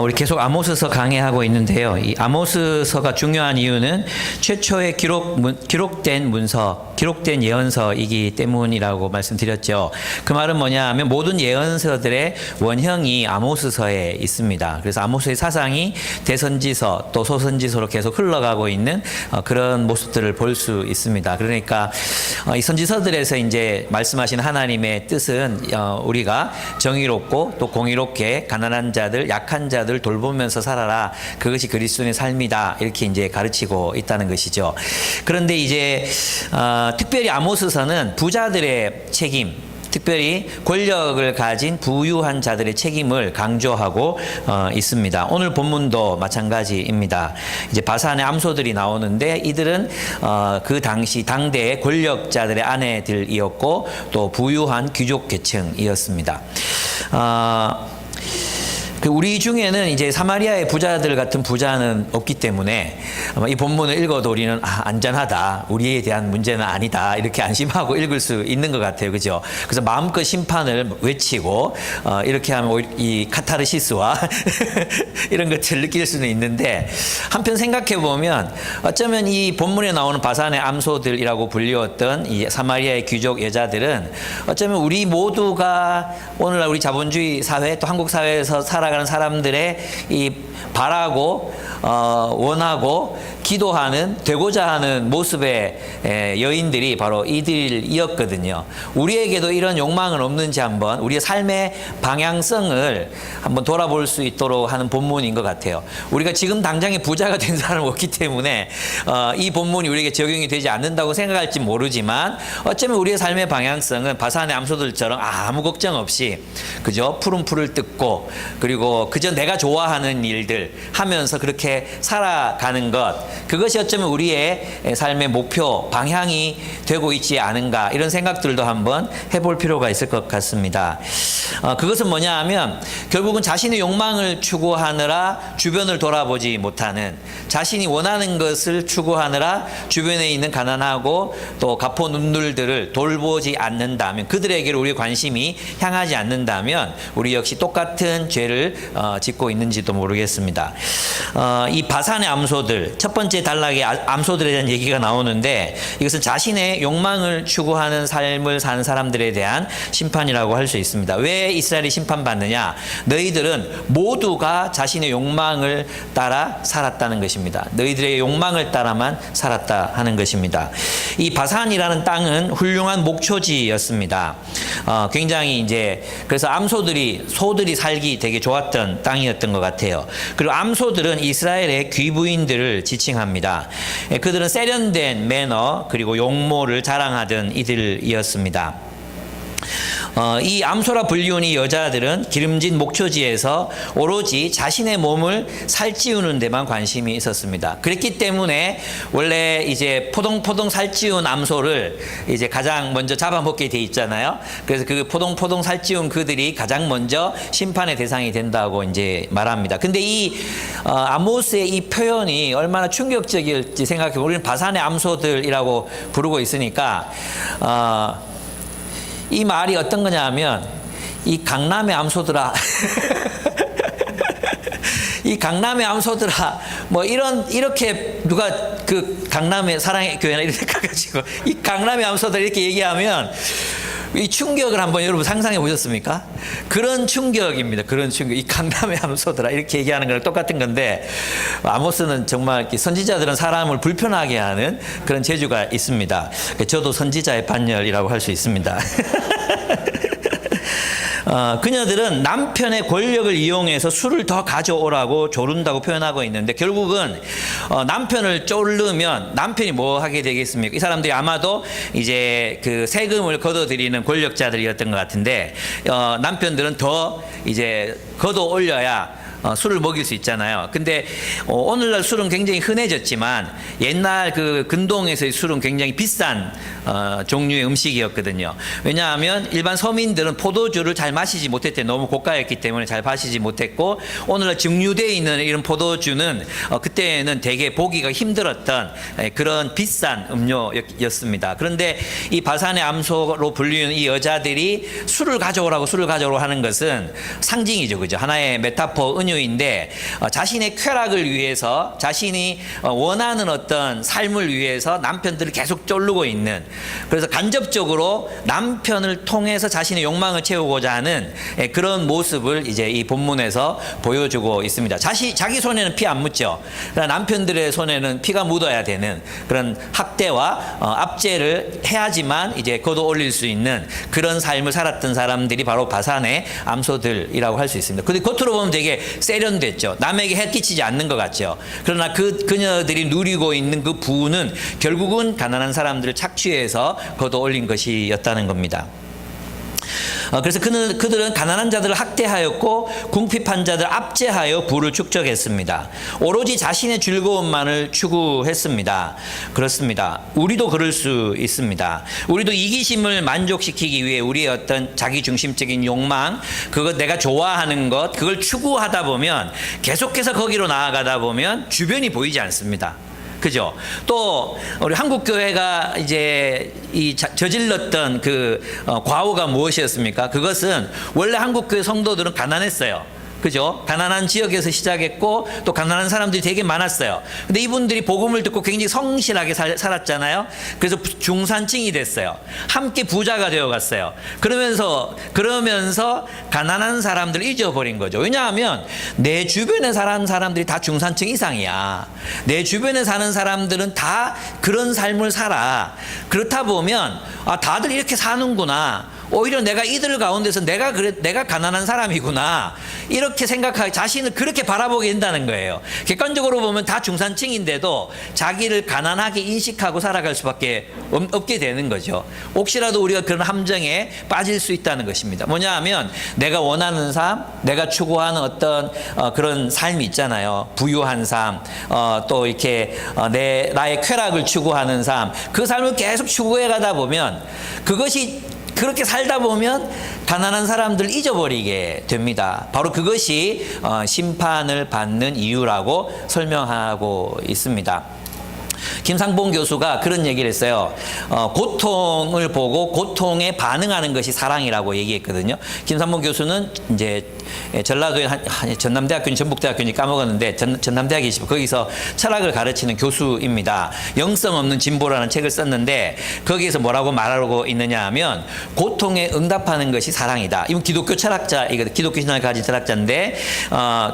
우리 계속 아모스서 강의하고 있는데요. 이 아모스서가 중요한 이유는 최초의 기록된 문서, 기록된 예언서이기 때문이라고 말씀드렸죠. 그 말은 뭐냐 하면 모든 예언서들의 원형이 아모스서에 있습니다. 그래서 아모스의 사상이 대선지서 또 소선지서로 계속 흘러가고 있는 그런 모습들을 볼 수 있습니다. 그러니까 이 선지서들에서 이제 말씀하신 하나님의 뜻은 우리가 정의롭고 또 공의롭게 가난한 자들, 약한 자들 돌보면서 살아라. 그것이 그리스도인의 삶이다. 이렇게 이제 가르치고 있다는 것이죠. 그런데 이제 특별히 아모스서는 부자들의 책임, 특별히 권력을 가진 부유한 자들의 책임을 강조하고 있습니다. 오늘 본문도 마찬가지입니다. 이제 바산의 암소들이 나오는데 이들은 그 당시 당대의 권력자들의 아내들이었고 또 부유한 귀족 계층이었습니다. 우리 중에는 이제 사마리아의 부자들 같은 부자는 없기 때문에 아마 이 본문을 읽어도 우리는 안전하다, 우리에 대한 문제는 아니다 이렇게 안심하고 읽을 수 있는 것 같아요, 그죠? 그래서 마음껏 심판을 외치고 이렇게 하면 이 카타르시스와 이런 것들을 느낄 수는 있는데 한편 생각해 보면 어쩌면 이 본문에 나오는 바산의 암소들이라고 불리웠던 이 사마리아의 귀족 여자들은 어쩌면 우리 모두가 오늘날 우리 자본주의 사회 또 한국 사회에서 살아가는 사람들의 이 바라고 원하고 기도하는 되고자 하는 모습의 여인들이 바로 이들이었거든요. 우리에게도 이런 욕망은 없는지 한번 우리의 삶의 방향성을 한번 돌아볼 수 있도록 하는 본문인 것 같아요. 우리가 지금 당장에 부자가 된 사람은 없기 때문에 이 본문이 우리에게 적용이 되지 않는다고 생각할지 모르지만 어쩌면 우리의 삶의 방향성은 바산의 암소들처럼 아무 걱정 없이 그죠? 푸른 풀을 뜯고 그리고 그저 내가 좋아하는 일들 하면서 그렇게 살아가는 것, 그것이 어쩌면 우리의 삶의 목표, 방향이 되고 있지 않은가 이런 생각들도 한번 해볼 필요가 있을 것 같습니다. 그것은 뭐냐 하면 결국은 자신의 욕망을 추구하느라 주변을 돌아보지 못하는, 자신이 원하는 것을 추구하느라 주변에 있는 가난하고 또 가포눈들들을 돌보지 않는다면, 그들에게로 우리의 관심이 향하지 않는다면 우리 역시 똑같은 죄를 짓고 있는지도 모르겠습니다. 이 바산의 암소들, 첫 번째 단락에 암소들에 대한 얘기가 나오는데 이것은 자신의 욕망을 추구하는 삶을 사는 사람들에 대한 심판이라고 할 수 있습니다. 왜 이스라엘이 심판받느냐? 너희들은 모두가 자신의 욕망을 따라 살았다는 것입니다. 너희들의 욕망을 따라만 살았다 하는 것입니다. 이 바산이라는 땅은 훌륭한 목초지였습니다. 굉장히 이제 그래서 소들이 살기 되게 좋았던 땅이었던 것 같아요. 그리고 암소들은 이스라엘의 귀부인들을 지칭합니다. 그들은 세련된 매너 그리고 용모를 자랑하던 이들이었습니다. 이 암소라 불리운 이 여자들은 기름진 목초지에서 오로지 자신의 몸을 살찌우는 데만 관심이 있었습니다. 그랬기 때문에 원래 이제 포동포동 살찌운 암소를 이제 가장 먼저 잡아먹게 돼 있잖아요. 그래서 그 포동포동 살찌운 그들이 가장 먼저 심판의 대상이 된다고 이제 말합니다. 근데 이 아모스의 이 표현이 얼마나 충격적일지 생각해 보면 우리는 바산의 암소들이라고 부르고 있으니까 이 말이 어떤 거냐 하면 이 강남의 암소들아 이 강남의 암소들아 뭐 이렇게 누가 그 강남의 사랑의 교회나 이렇게 가가지고 이 강남의 암소들 이렇게 얘기하면 이 충격을 한번 여러분 상상해 보셨습니까? 그런 충격입니다. 그런 충격. 이 강남의 암소들아 이렇게 얘기하는 거랑 똑같은 건데 아모스는 정말 선지자들은 사람을 불편하게 하는 그런 재주가 있습니다. 저도 선지자의 반열이라고 할 수 있습니다. 그녀들은 남편의 권력을 이용해서 술을 더 가져오라고 조른다고 표현하고 있는데 결국은 남편을 쫄르면 남편이 뭐 하게 되겠습니까? 이 사람들이 아마도 이제 그 세금을 걷어들이는 권력자들이었던 것 같은데 남편들은 더 이제 걷어 올려야 술을 먹일 수 있잖아요. 근데 오늘날 술은 굉장히 흔해졌지만 옛날 그 근동에서의 술은 굉장히 비싼 종류의 음식이었거든요. 왜냐하면 일반 서민들은 포도주를 잘 마시지 못했대. 너무 고가였기 때문에 잘 마시지 못했고 오늘날 증류되어 있는 이런 포도주는 그때는 되게 보기가 힘들었던 그런 비싼 음료였습니다. 그런데 이 바산의 암소로 불리는 이 여자들이 술을 가져오라고 하는 것은 상징이죠. 그죠? 하나의 메타포, 남녀인데 자신의 쾌락을 위해서 자신이 원하는 어떤 삶을 위해서 남편들을 계속 쫄르고 있는, 그래서 간접적으로 남편을 통해서 자신의 욕망을 채우고자 하는 그런 모습을 이제 이 본문에서 보여주고 있습니다. 자기 손에는 피 안 묻죠. 그러나 남편들의 손에는 피가 묻어야 되는 그런 학대와 압제를 해야지만 이제 거둬 올릴 수 있는 그런 삶을 살았던 사람들이 바로 바산의 암소들이라고 할 수 있습니다. 근데 겉으로 보면 되게 세련됐죠. 남에게 해 끼치지 않는 것 같죠. 그러나 그녀들이 누리고 있는 그 부는 결국은 가난한 사람들을 착취해서 거둬 올린 것이었다는 겁니다. 그래서 그들은 가난한 자들을 학대하였고 궁핍한 자들을 압제하여 부를 축적했습니다. 오로지 자신의 즐거움만을 추구했습니다. 그렇습니다. 우리도 그럴 수 있습니다. 우리도 이기심을 만족시키기 위해 우리의 어떤 자기중심적인 욕망, 그것 내가 좋아하는 것, 그걸 추구하다 보면 계속해서 거기로 나아가다 보면 주변이 보이지 않습니다. 그죠? 또 우리 한국 교회가 이제 저질렀던 그 과오가 무엇이었습니까? 그것은 원래 한국 교회 성도들은 가난했어요. 그죠? 가난한 지역에서 시작했고 또 가난한 사람들이 되게 많았어요. 근데 이분들이 복음을 듣고 굉장히 성실하게 살았잖아요. 그래서 중산층이 됐어요. 함께 부자가 되어갔어요. 그러면서 가난한 사람들을 잊어버린 거죠. 왜냐하면 내 주변에 사는 사람들이 다 중산층 이상이야. 내 주변에 사는 사람들은 다 그런 삶을 살아. 그렇다 보면 다들 이렇게 사는구나. 오히려 내가 이들 가운데서 내가 가난한 사람이구나, 이렇게 생각하고 자신을 그렇게 바라보게 된다는 거예요. 객관적으로 보면 다 중산층인데도 자기를 가난하게 인식하고 살아갈 수밖에 없게 되는 거죠. 혹시라도 우리가 그런 함정에 빠질 수 있다는 것입니다. 뭐냐 하면 내가 원하는 삶, 내가 추구하는 어떤 그런 삶이 있잖아요. 부유한 삶, 또 이렇게 나의 쾌락을 추구하는 삶, 그 삶을 계속 추구해 가다 보면 그렇게 살다 보면 가난한 사람들을 잊어버리게 됩니다. 바로 그것이 심판을 받는 이유라고 설명하고 있습니다. 김상봉 교수가 그런 얘기를 했어요. 고통을 보고 고통에 반응하는 것이 사랑이라고 얘기했거든요. 김상봉 교수는 이제 전라도에 전남대학교인지 전북대학교인지 까먹었는데 전남대학에 계시고 거기서 철학을 가르치는 교수입니다. 영성 없는 진보라는 책을 썼는데 거기에서 뭐라고 말하고 있느냐 하면 고통에 응답하는 것이 사랑이다. 이분 기독교 철학자, 기독교 신앙을 가진 철학자인데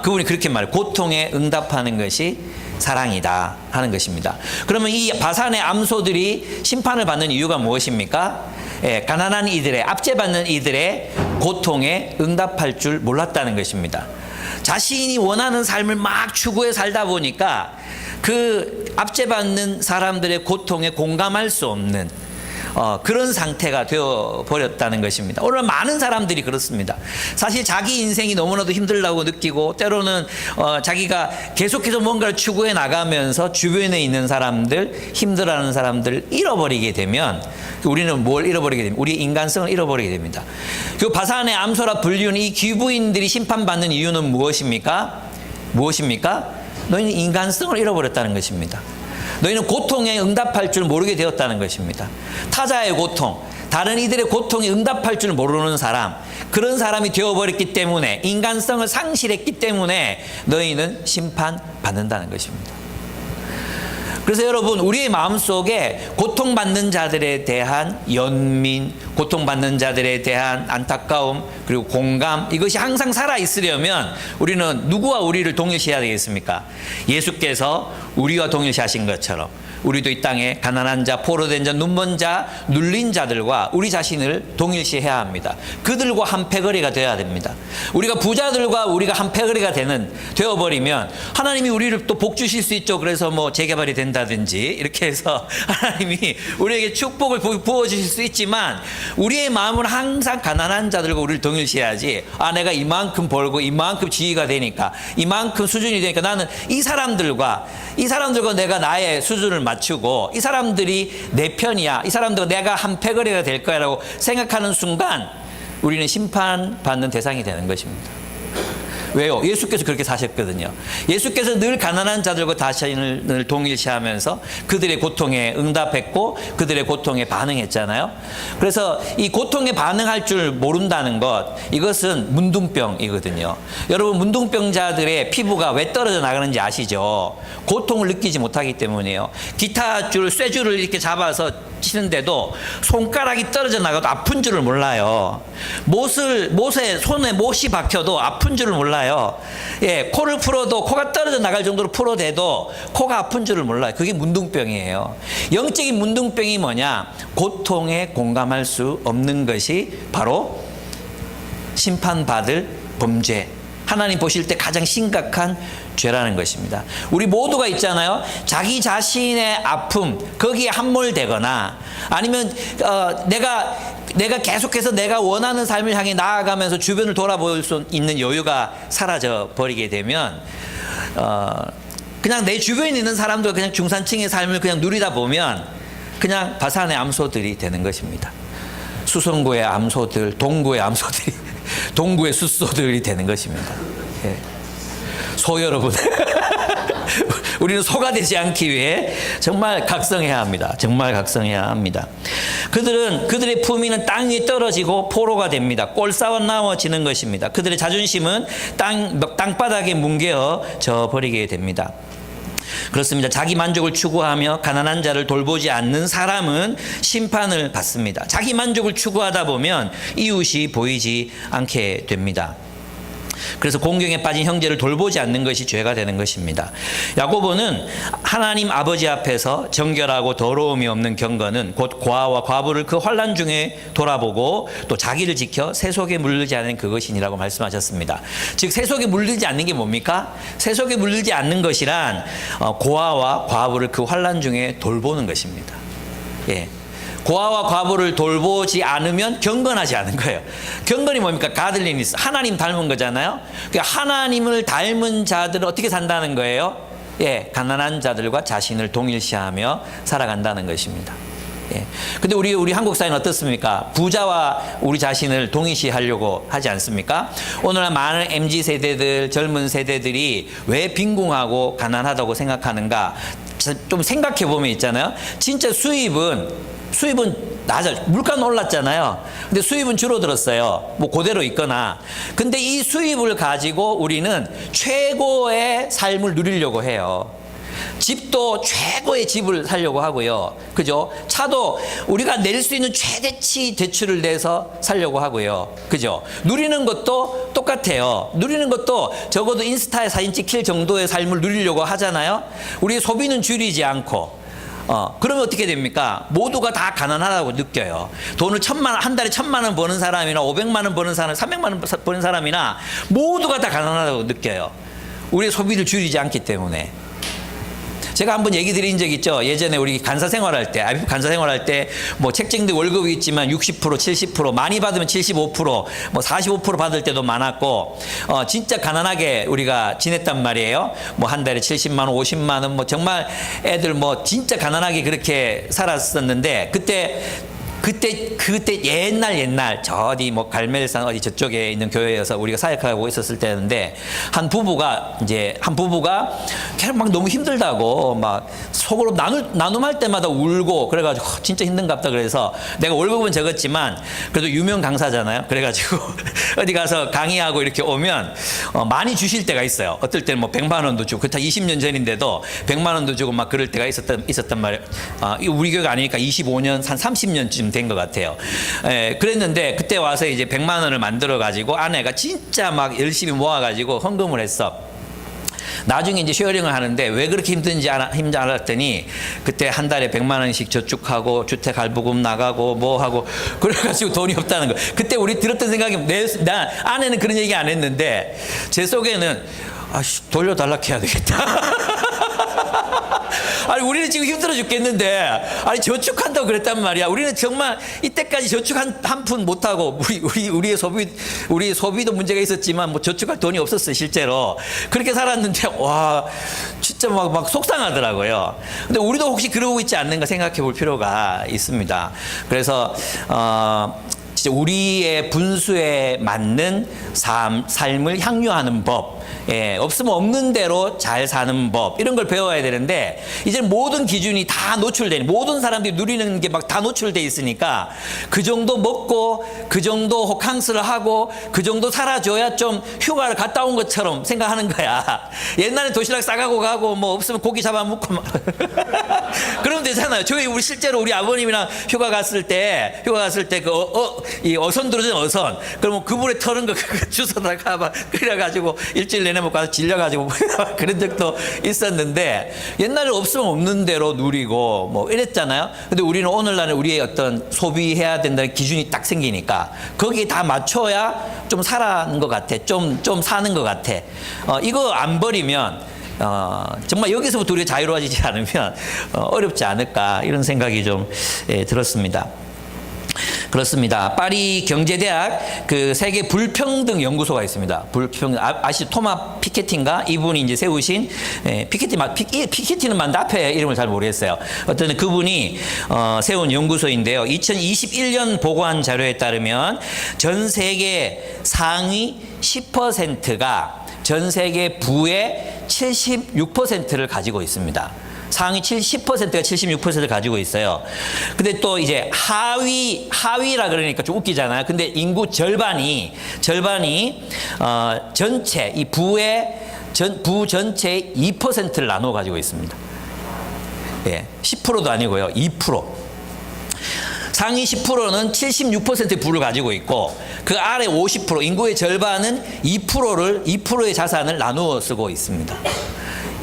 그분이 그렇게 말해요. 고통에 응답하는 것이 사랑이다 하는 것입니다. 그러면 이 바산의 암소들이 심판을 받는 이유가 무엇입니까? 가난한 이들의, 압제받는 이들의 고통에 응답할 줄 몰랐다는 것입니다. 자신이 원하는 삶을 막 추구해 살다 보니까 그 압제받는 사람들의 고통에 공감할 수 없는 그런 상태가 되어버렸다는 것입니다. 오늘 많은 사람들이 그렇습니다. 사실 자기 인생이 너무나도 힘들다고 느끼고 때로는 자기가 계속해서 뭔가를 추구해 나가면서 주변에 있는 사람들, 힘들어하는 사람들을 잃어버리게 되면 우리는 뭘 잃어버리게 됩니까? 우리의 인간성을 잃어버리게 됩니다. 그 바산의 암소라 불리우는 이 귀부인들이 심판받는 이유는 무엇입니까? 너희는 인간성을 잃어버렸다는 것입니다. 너희는 고통에 응답할 줄 모르게 되었다는 것입니다. 타자의 고통, 다른 이들의 고통에 응답할 줄 모르는 사람, 그런 사람이 되어버렸기 때문에, 인간성을 상실했기 때문에 너희는 심판받는다는 것입니다. 그래서 여러분, 우리의 마음속에 고통받는 자들에 대한 연민, 고통받는 자들에 대한 안타까움, 그리고 공감, 이것이 항상 살아있으려면 우리는 누구와 우리를 동일시해야 되겠습니까? 예수께서 우리와 동일시하신 것처럼 우리도 이 땅에 가난한 자, 포로된 자, 눈먼 자, 눌린 자들과 우리 자신을 동일시해야 합니다. 그들과 한패거리가 되어야 됩니다. 우리가 부자들과 우리가 한패거리가 되어버리면 하나님이 우리를 또 복 주실 수 있죠. 그래서 뭐 재개발이 된다든지 이렇게 해서 하나님이 우리에게 축복을 부어주실 수 있지만 우리의 마음은 항상 가난한 자들과 우리를 동일시해야지, 내가 이만큼 벌고 이만큼 지위가 되니까 이만큼 수준이 되니까 나는 이 사람들과 내가 나의 수준을 맞추고 이 사람들이 내 편이야, 이 사람들과 내가 한패거리가 될 거야 라고 생각하는 순간 우리는 심판받는 대상이 되는 것입니다. 왜요? 예수께서 그렇게 사셨거든요. 예수께서 늘 가난한 자들과 자신을 동일시하면서 그들의 고통에 응답했고 그들의 고통에 반응했잖아요. 그래서 이 고통에 반응할 줄 모른다는 것, 이것은 문둥병이거든요. 여러분, 문둥병자들의 피부가 왜 떨어져 나가는지 아시죠? 고통을 느끼지 못하기 때문이에요. 기타 줄, 쇠줄을 이렇게 잡아서 치는데도 손가락이 떨어져 나가도 아픈 줄을 몰라요. 손에 못이 박혀도 아픈 줄을 몰라요. 예, 코를 풀어도 코가 떨어져 나갈 정도로 풀어대도 코가 아픈 줄을 몰라요. 그게 문둥병이에요. 영적인 문둥병이 뭐냐? 고통에 공감할 수 없는 것이 바로 심판받을 범죄, 하나님 보실 때 가장 심각한 죄라는 것입니다. 우리 모두가 있잖아요. 자기 자신의 아픔, 거기에 함몰되거나 아니면 내가 계속해서 내가 원하는 삶을 향해 나아가면서 주변을 돌아볼 수 있는 여유가 사라져 버리게 되면 그냥 내 주변에 있는 사람들, 그냥 중산층의 삶을 그냥 누리다 보면 그냥 바산의 암소들이 되는 것입니다. 수성구의 암소들, 동구의 암소들이, 동구의 숫소들이 되는 것입니다. 예. 소 여러분, 우리는 소가 되지 않기 위해 정말 각성해야 합니다. 정말 각성해야 합니다. 그들의 품위는 땅 위에 떨어지고 포로가 됩니다. 꼴싸워 나와지는 것입니다. 그들의 자존심은 땅바닥에 뭉개어져 버리게 됩니다. 그렇습니다. 자기 만족을 추구하며 가난한 자를 돌보지 않는 사람은 심판을 받습니다. 자기 만족을 추구하다 보면 이웃이 보이지 않게 됩니다. 그래서 공경에 빠진 형제를 돌보지 않는 것이 죄가 되는 것입니다. 야고보는 하나님 아버지 앞에서 정결하고 더러움이 없는 경건은 곧 고아와 과부를 그 환난 중에 돌아보고 또 자기를 지켜 세속에 물들지 않는 그것이니라고 말씀하셨습니다. 즉 세속에 물들지 않는 게 뭡니까? 세속에 물들지 않는 것이란 고아와 과부를 그 환난 중에 돌보는 것입니다. 예. 고아와 과부를 돌보지 않으면 경건하지 않은 거예요. 경건이 뭡니까? 가들리니스, 하나님 닮은 거잖아요. 그러니까 하나님을 닮은 자들은 어떻게 산다는 거예요? 예, 가난한 자들과 자신을 동일시하며 살아간다는 것입니다. 예. 근데 우리 한국 사회는 어떻습니까? 부자와 우리 자신을 동일시하려고 하지 않습니까? 오늘날 많은 MZ 세대들, 젊은 세대들이 왜 빈궁하고 가난하다고 생각하는가? 좀 생각해 보면 있잖아요. 진짜 수입은 낮아요. 물가는 올랐잖아요. 근데 수입은 줄어들었어요. 뭐 그대로 있거나. 근데 이 수입을 가지고 우리는 최고의 삶을 누리려고 해요. 집도 최고의 집을 살려고 하고요. 그죠? 차도 우리가 낼 수 있는 최대치 대출을 내서 살려고 하고요. 그죠? 누리는 것도 똑같아요. 누리는 것도 적어도 인스타에 사진 찍힐 정도의 삶을 누리려고 하잖아요. 우리 소비는 줄이지 않고. 그러면 어떻게 됩니까? 모두가 다 가난하다고 느껴요. 돈을 한 달에 1,000만 원 버는 사람이나 500만 원 버는 사람, 300만 원 버는 사람이나 모두가 다 가난하다고 느껴요. 우리의 소비를 줄이지 않기 때문에. 제가 한번 얘기 드린 적 있죠. 예전에 우리 간사 생활할 때, IMF 간사 생활할 때, 뭐 책정된 월급이 있지만 60%, 70%, 많이 받으면 75%, 뭐 45% 받을 때도 많았고, 진짜 가난하게 우리가 지냈단 말이에요. 뭐 한 달에 70만 원, 50만 원, 뭐 정말 애들 뭐 진짜 가난하게 그렇게 살았었는데, 그때 옛날 저 어디 뭐 갈멜산 어디 저쪽에 있는 교회에서 우리가 사역하고 있었을 때였는데 한 부부가 계속 막 너무 힘들다고 막 속으로 나눔할 때마다 울고 그래가지고 진짜 힘든갑다. 그래서 내가 월급은 적었지만 그래도 유명 강사잖아요. 그래가지고 어디 가서 강의하고 이렇게 오면 많이 주실 때가 있어요. 어떨 때는 뭐 100만 원도 주고, 그때 20년 전인데도 100만 원도 주고 막 그럴 때가 있었단 말이에요. 우리 교회가 아니니까 25년, 한 30년쯤 된 것 같아요. 예, 그랬는데 그때 와서 이제 100만 원을 만들어 가지고 아내가 진짜 막 열심히 모아 가지고 헌금을 했어. 나중에 이제 쉐어링을 하는데 왜 그렇게 힘든지 알았더니 그때 한 달에 100만 원씩 저축하고 주택 할부금 나가고 뭐 하고 그래가지고 돈이 없다는 거. 그때 우리 들었던 생각이 나 아내는 그런 얘기 안 했는데 제 속에는 돌려달라 해야 되겠다. 아니 우리는 지금 힘들어 죽겠는데 아니 저축한다고 그랬단 말이야. 우리는 정말 이때까지 저축 한 푼 못하고 우리의 소비도 문제가 있었지만 뭐 저축할 돈이 없었어요. 실제로 그렇게 살았는데 와 진짜 막 속상하더라고요. 근데 우리도 혹시 그러고 있지 않는가 생각해 볼 필요가 있습니다. 그래서 진짜 우리의 분수에 맞는 삶을 향유하는 법, 예, 없으면 없는 대로 잘 사는 법, 이런 걸 배워야 되는데 이제 모든 기준이 다 노출되니 모든 사람들이 누리는 게 막 다 노출돼 있으니까 그 정도 먹고 그 정도 호캉스를 하고 그 정도 살아줘야 좀 휴가를 갔다 온 것처럼 생각하는 거야. 옛날에 도시락 싸가고 가고 뭐 없으면 고기 잡아 먹고 막 그러면 되잖아요. 우리 실제로 우리 아버님이랑 휴가 갔을 때 이 어선 들어오는 어선, 그러면 그물에 털은 거 주워다가 막 끓여가지고 일주일 내내 먹고 가서 질려가지고 그런 적도 있었는데 옛날에 없으면 없는 대로 누리고 뭐 이랬잖아요. 근데 우리는 오늘날은 우리의 어떤 소비해야 된다는 기준이 딱 생기니까 거기에 다 맞춰야 좀 살아는 것 같아. 좀 사는 것 같아. 이거 안 버리면 정말 여기서부터 우리가 자유로워지지 않으면 어렵지 않을까 이런 생각이 좀 들었습니다. 그렇습니다. 파리 경제대학 그 세계 불평등 연구소가 있습니다. 불평등 아시죠? 토마 피케티인가 이분이 이제 세우신 피케티는 맞는데 앞에 이름을 잘 모르겠어요. 어떤 그분이 세운 연구소인데요. 2021년 보고한 자료에 따르면 전 세계 상위 10%가 전 세계 부의 76%를 가지고 있습니다. 상위 10%가 76%를 가지고 있어요. 근데 또 이제 하위라 그러니까 좀 웃기잖아요. 근데 인구 절반이 전체 이 부 전체의 2%를 나누어 가지고 있습니다. 예, 10%도 아니고요. 2%. 상위 10%는 76%의 부를 가지고 있고 그 아래 50% 인구의 절반은 2%의 자산을 나누어 쓰고 있습니다.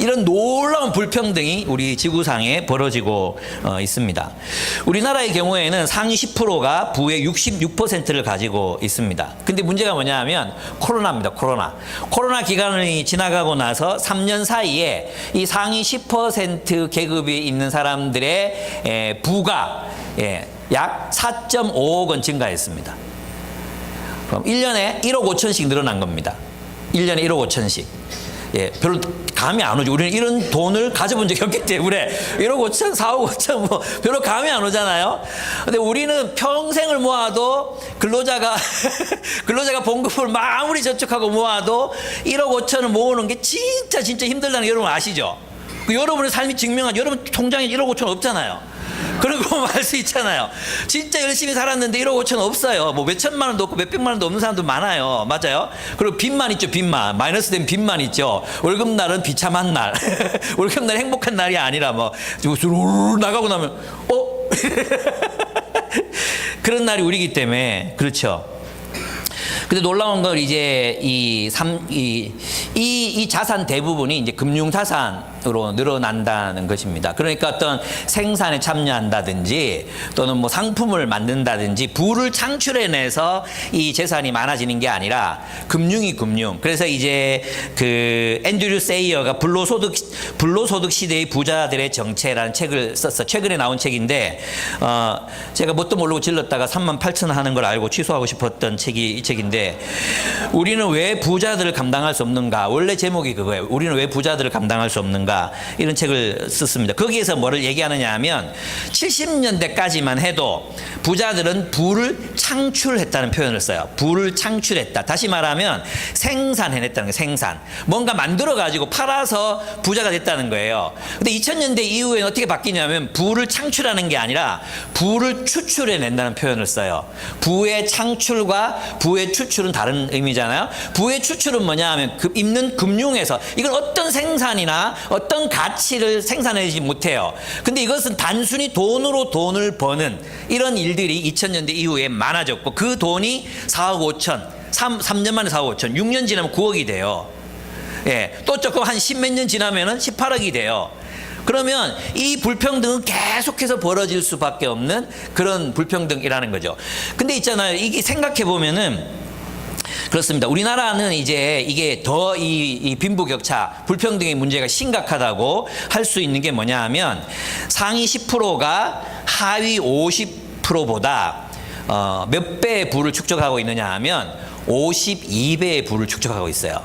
이런 놀라운 불평등이 우리 지구상에 벌어지고 있습니다. 우리나라의 경우에는 상위 10%가 부의 66%를 가지고 있습니다. 근데 문제가 뭐냐면 코로나입니다. 코로나 기간이 지나가고 나서 3년 사이에 이 상위 10% 계급이 있는 사람들의 부가 약 4.5억 원 증가했습니다. 그럼 1년에 1억 5천씩 늘어난 겁니다. 1년에 1억 5천씩. 예, 별로 감이 안 오죠. 우리는 이런 돈을 가져본 적이 없기 때문에 1억 5천, 4억 5천 뭐 별로 감이 안 오잖아요. 근데 우리는 평생을 모아도 근로자가 봉급을 아무리 저축하고 모아도 1억 5천을 모으는 게 진짜 힘들다는 거 여러분 아시죠? 여러분의 삶이 증명한 여러분 통장에 1억 5천 없잖아요. 그리고 말 수 있잖아요. 진짜 열심히 살았는데 1억 5천 없어요. 뭐 몇천만 원도 없고 몇백만 원도 없는 사람도 많아요. 맞아요? 그리고 빚만 있죠. 빚만. 마이너스 된 빚만 있죠. 월급날은 비참한 날. 월급날 행복한 날이 아니라 뭐 나가고 나면 그런 날이 우리기 때문에 그렇죠. 근데 놀라운 건 이제 이 자산 대부분이 이제 금융 자산으로 늘어난다는 것입니다. 그러니까 어떤 생산에 참여한다든지 또는 뭐 상품을 만든다든지 부를 창출해내서 이 재산이 많아지는 게 아니라 금융이 금융. 그래서 이제 그 앤드류 세이어가 불로소득 시대의 부자들의 정체라는 책을 썼어. 최근에 나온 책인데 제가 뭣도 모르고 질렀다가 38,000원 하는 걸 알고 취소하고 싶었던 책이 이 책인데. 우리는 왜 부자들을 감당할 수 없는가? 원래 제목이 그거예요. 우리는 왜 부자들을 감당할 수 없는가? 이런 책을 썼습니다. 거기에서 뭐를 얘기하느냐 하면 70년대까지만 해도 부자들은 부를 창출했다는 표현을 써요. 부를 창출했다. 다시 말하면 생산해냈다는 거예요. 생산. 뭔가 만들어가지고 팔아서 부자가 됐다는 거예요. 근데 2000년대 이후에는 어떻게 바뀌냐면 부를 창출하는 게 아니라 부를 추출해낸다는 표현을 써요. 부의 창출과 부의 추출은 다른 의미잖아요. 부의 추출은 뭐냐 하면 있는 금융에서 이건 어떤 생산이나 어떤 가치를 생산하지 못해요. 근데 이것은 단순히 돈으로 돈을 버는 이런 일들이 2000년대 이후에 많아졌고 그 돈이 4억 5천, 3년 만에 4억 5천, 6년 지나면 9억이 돼요. 예, 또 조금 한 10몇 년 지나면은 18억이 돼요. 그러면 이 불평등은 계속해서 벌어질 수밖에 없는 그런 불평등이라는 거죠. 근데 있잖아요. 이게 생각해 보면은 그렇습니다. 우리나라는 이제 이게 더 이 빈부격차, 불평등의 문제가 심각하다고 할 수 있는 게 뭐냐 하면 상위 10%가 하위 50%보다 몇 배의 부를 축적하고 있느냐 하면 52배의 부를 축적하고 있어요.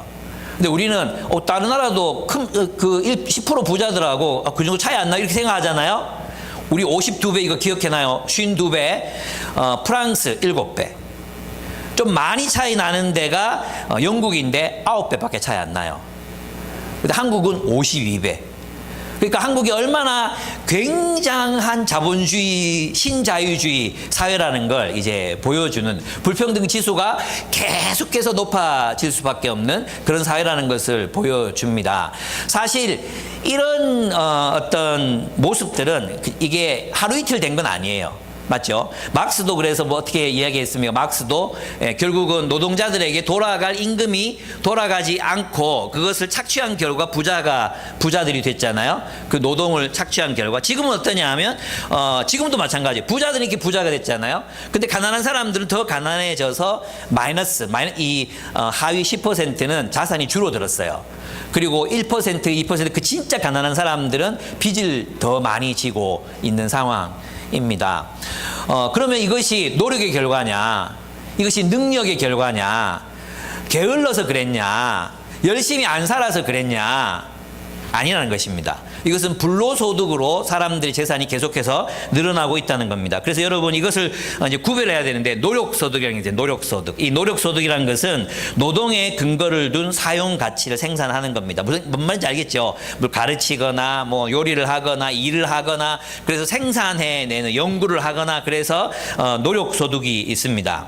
근데 우리는 다른 나라도 큰 10% 부자들하고 그 정도 차이 안 나 이렇게 생각하잖아요. 우리 52배 이거 기억해놔요. 52배. 프랑스 7배. 좀 많이 차이 나는 데가 영국인데 9배밖에 차이 안 나요. 근데 한국은 52배. 그러니까 한국이 얼마나 굉장한 자본주의, 신자유주의 사회라는 걸 이제 보여주는, 불평등 지수가 계속해서 높아질 수밖에 없는 그런 사회라는 것을 보여줍니다. 사실 이런 어떤 모습들은 이게 하루 이틀 된 건 아니에요. 맞죠? 막스도 그래서 뭐 어떻게 이야기했습니까? 막스도 결국은 노동자들에게 돌아갈 임금이 돌아가지 않고 그것을 착취한 결과 부자들이 됐잖아요. 그 노동을 착취한 결과. 지금은 어떠냐 하면 지금도 마찬가지. 부자들이 이렇게 부자가 됐잖아요. 근데 가난한 사람들은 더 가난해져서 이 하위 10%는 자산이 줄어들었어요. 그리고 1%, 2% 그 진짜 가난한 사람들은 빚을 더 많이 지고 있는 상황입니다. 그러면 이것이 노력의 결과냐? 이것이 능력의 결과냐? 게을러서 그랬냐? 열심히 안 살아서 그랬냐? 아니라는 것입니다. 이것은 불로소득으로 사람들의 재산이 계속해서 늘어나고 있다는 겁니다. 그래서 여러분 이것을 이제 구별해야 되는데, 노력소득이라는 게 노력소득. 이 노력소득이라는 것은 노동의 근거를 둔 사용 가치를 생산하는 겁니다. 무슨 말인지 알겠죠? 뭘 가르치거나 뭐 요리를 하거나 일을 하거나 그래서 생산해내는 연구를 하거나 그래서 노력소득이 있습니다.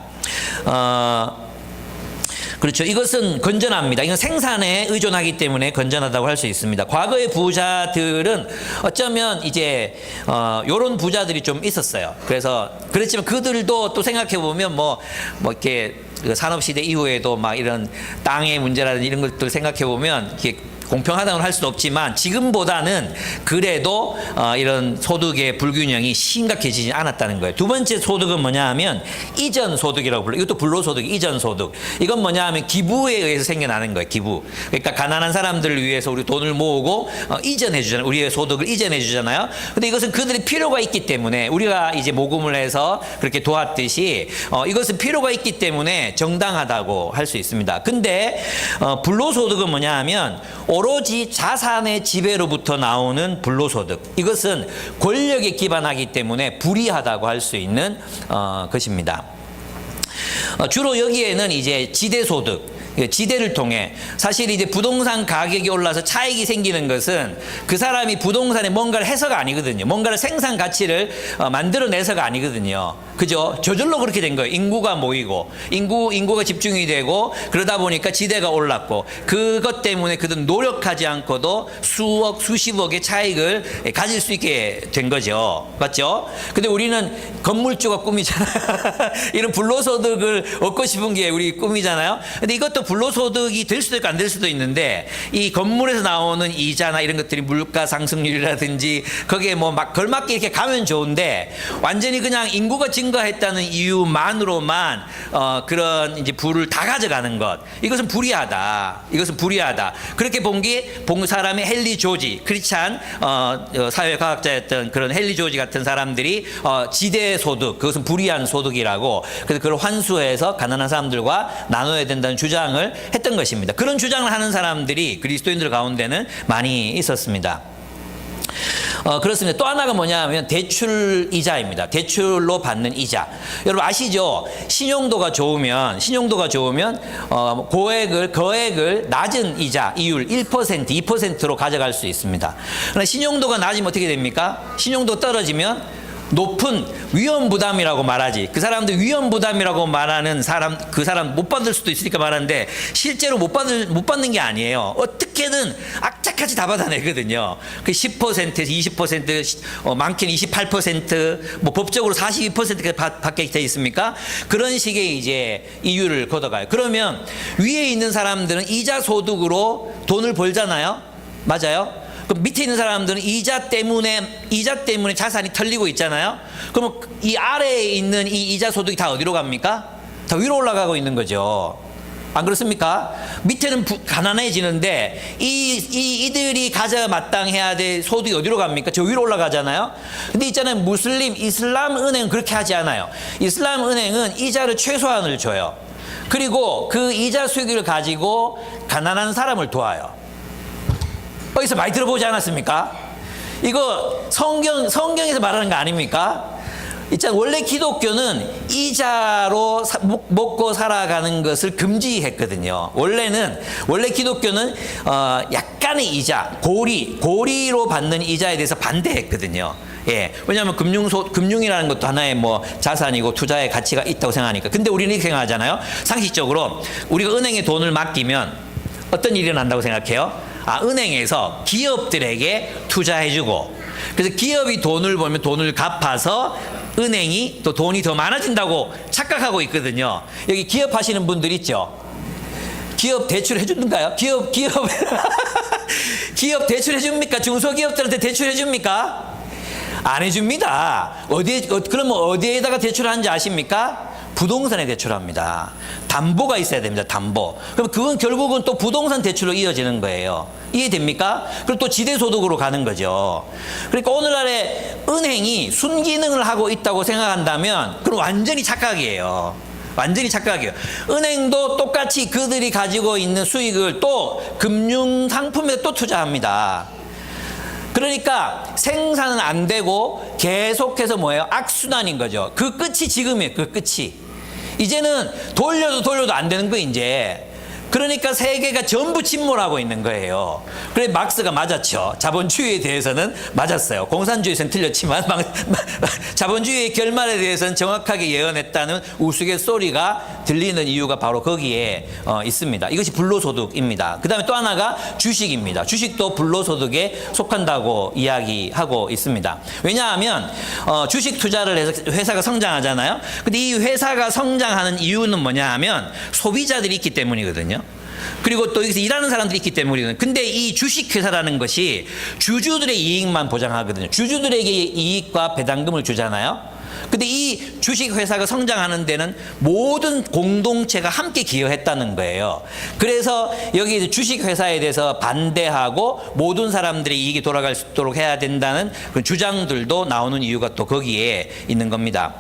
그렇죠. 이것은 건전합니다. 이건 생산에 의존하기 때문에 건전하다고 할 수 있습니다. 과거의 부자들은 어쩌면 이제 요런 부자들이 좀 있었어요. 그렇지만 그들도 또 생각해 보면 뭐 이렇게 그 산업시대 이후에도 막 이런 땅의 문제라든지 이런 것들 생각해 보면 이렇게 공평하다고는 할 수는 없지만 지금보다는 그래도 이런 소득의 불균형이 심각해지지 않았다는 거예요. 두 번째 소득은 뭐냐 하면 이전 소득이라고 불러요. 이것도 불로소득, 이전 소득. 이건 뭐냐 하면 기부에 의해서 생겨나는 거예요. 기부. 그러니까 가난한 사람들을 위해서 우리 돈을 모으고 이전해 주잖아요. 우리의 소득을 이전해 주잖아요. 근데 이것은 그들의 필요가 있기 때문에 우리가 이제 모금을 해서 그렇게 도왔듯이 이것은 필요가 있기 때문에 정당하다고 할 수 있습니다. 근데 불로소득은 뭐냐 하면 오로지 자산의 지배로부터 나오는 불로소득. 이것은 권력에 기반하기 때문에 불이하다고 할 수 있는 것입니다. 주로 여기에는 이제 지대소득, 지대를 통해 사실 이제 부동산 가격이 올라서 차익이 생기는 것은 그 사람이 부동산에 뭔가를 해서가 아니거든요. 뭔가를 생산 가치를 만들어내서가 아니거든요. 그죠? 저절로 그렇게 된 거예요. 인구가 모이고 인구가 집중이 되고 그러다 보니까 지대가 올랐고 그것 때문에 그들은 노력하지 않고도 수억 수십억의 차익을 가질 수 있게 된 거죠. 맞죠? 근데 우리는 건물주가 꿈이잖아요. 이런 불로소득을 얻고 싶은 게 우리 꿈이잖아요. 근데 이것도 불로소득이 될 수도 있고 안 될 수도 있는데 이 건물에서 나오는 이자나 이런 것들이 물가 상승률이라든지 거기에 뭐 막 걸맞게 이렇게 가면 좋은데 완전히 그냥 인구가 증가했다는 이유만으로만 그런 이제 부를 다 가져가는 것, 이것은 불이하다. 이것은 불이하다. 그렇게 본 게 사람의 헨리 조지, 크리스찬 사회과학자였던 그런 헨리 조지 같은 사람들이 지대 소득, 그것은 불이한 소득이라고, 그래서 그걸 환수해서 가난한 사람들과 나눠야 된다는 주장을 했던 것입니다. 그런 주장을 하는 사람들이 그리스도인들 가운데는 많이 있었습니다. 그렇습니다. 또 하나가 뭐냐 하면 대출 이자입니다. 대출로 받는 이자. 여러분 아시죠? 신용도가 좋으면 거액을 낮은 이자 이율 1%, 2%로 가져갈 수 있습니다. 그러나 신용도가 낮으면 어떻게 됩니까? 신용도 떨어지면 높은 위험부담이라고 말하지. 그 사람들 위험부담이라고 말하는 그 사람 못 받을 수도 있으니까 말하는데 실제로 못 받는 게 아니에요. 어떻게든 악착같이 다 받아내거든요. 그 10%에서 20%, 많게는 28%, 뭐 법적으로 42%까지 받게 돼 있습니까? 그런 식의 이제 이율을 걷어가요. 그러면 위에 있는 사람들은 이자 소득으로 돈을 벌잖아요. 맞아요? 그럼 밑에 있는 사람들은 이자 때문에 자산이 털리고 있잖아요. 그럼 이 아래에 있는 이 이자 소득이 다 어디로 갑니까? 다 위로 올라가고 있는 거죠. 안 그렇습니까? 밑에는 가난해지는데 이들이 가져 마땅해야 될 소득이 어디로 갑니까? 저 위로 올라가잖아요. 근데 있잖아요. 이슬람 은행은 그렇게 하지 않아요. 이슬람 은행은 이자를 최소한을 줘요. 그리고 그 이자 수익을 가지고 가난한 사람을 도와요. 어디서 많이 들어보지 않았습니까? 이거 성경에서 말하는 거 아닙니까? 있잖아. 원래 기독교는 이자로 먹고 살아가는 것을 금지했거든요. 원래 기독교는 약간의 이자, 고리로 받는 이자에 대해서 반대했거든요. 예. 왜냐하면 금융이라는 것도 하나의 뭐 자산이고 투자의 가치가 있다고 생각하니까. 근데 우리는 이렇게 생각하잖아요. 상식적으로 우리가 은행에 돈을 맡기면 어떤 일이 난다고 생각해요? 은행에서 기업들에게 투자해주고, 그래서 기업이 돈을 벌면 돈을 갚아서 은행이 또 돈이 더 많아진다고 착각하고 있거든요. 여기 기업 하시는 분들 있죠? 기업 대출 해주는가요? 기업 기업 대출 해줍니까? 중소기업들한테 대출 해줍니까? 안 해줍니다. 그러면 어디에다가 대출하는지 아십니까? 부동산에 대출합니다. 담보가 있어야 됩니다. 담보. 그럼 그건 결국은 또 부동산 대출로 이어지는 거예요. 이해됩니까? 그리고 또 지대소득으로 가는 거죠. 그러니까 오늘날에 은행이 순기능을 하고 있다고 생각한다면 그럼 완전히 착각이에요. 완전히 착각이에요. 은행도 똑같이 그들이 가지고 있는 수익을 또 금융상품에 또 투자합니다. 그러니까 생산은 안 되고 계속해서 뭐예요? 악순환인 거죠. 그 끝이 지금이에요. 그 끝이. 이제는 돌려도 안 되는 거예요, 이제. 그러니까 세계가 전부 침몰하고 있는 거예요. 그래 막스가 맞았죠. 자본주의에 대해서는 맞았어요. 공산주의에서는 틀렸지만 자본주의의 결말에 대해서는 정확하게 예언했다는 우스갯소리가 들리는 이유가 바로 거기에 있습니다. 이것이 불로소득입니다. 그 다음에 또 하나가 주식입니다. 주식도 불로소득에 속한다고 이야기하고 있습니다. 왜냐하면 주식 투자를 해서 회사가 성장하잖아요. 근데 이 회사가 성장하는 이유는 뭐냐 하면 소비자들이 있기 때문이거든요. 그리고 또 여기서 일하는 사람들이 있기 때문이거든요. 근데 이 주식회사라는 것이 주주들의 이익만 보장하거든요. 주주들에게 이익과 배당금을 주잖아요. 근데 이 주식회사가 성장하는 데는 모든 공동체가 함께 기여했다는 거예요. 그래서 여기 주식회사에 대해서 반대하고 모든 사람들의 이익이 돌아갈 수 있도록 해야 된다는 그런 주장들도 나오는 이유가 또 거기에 있는 겁니다.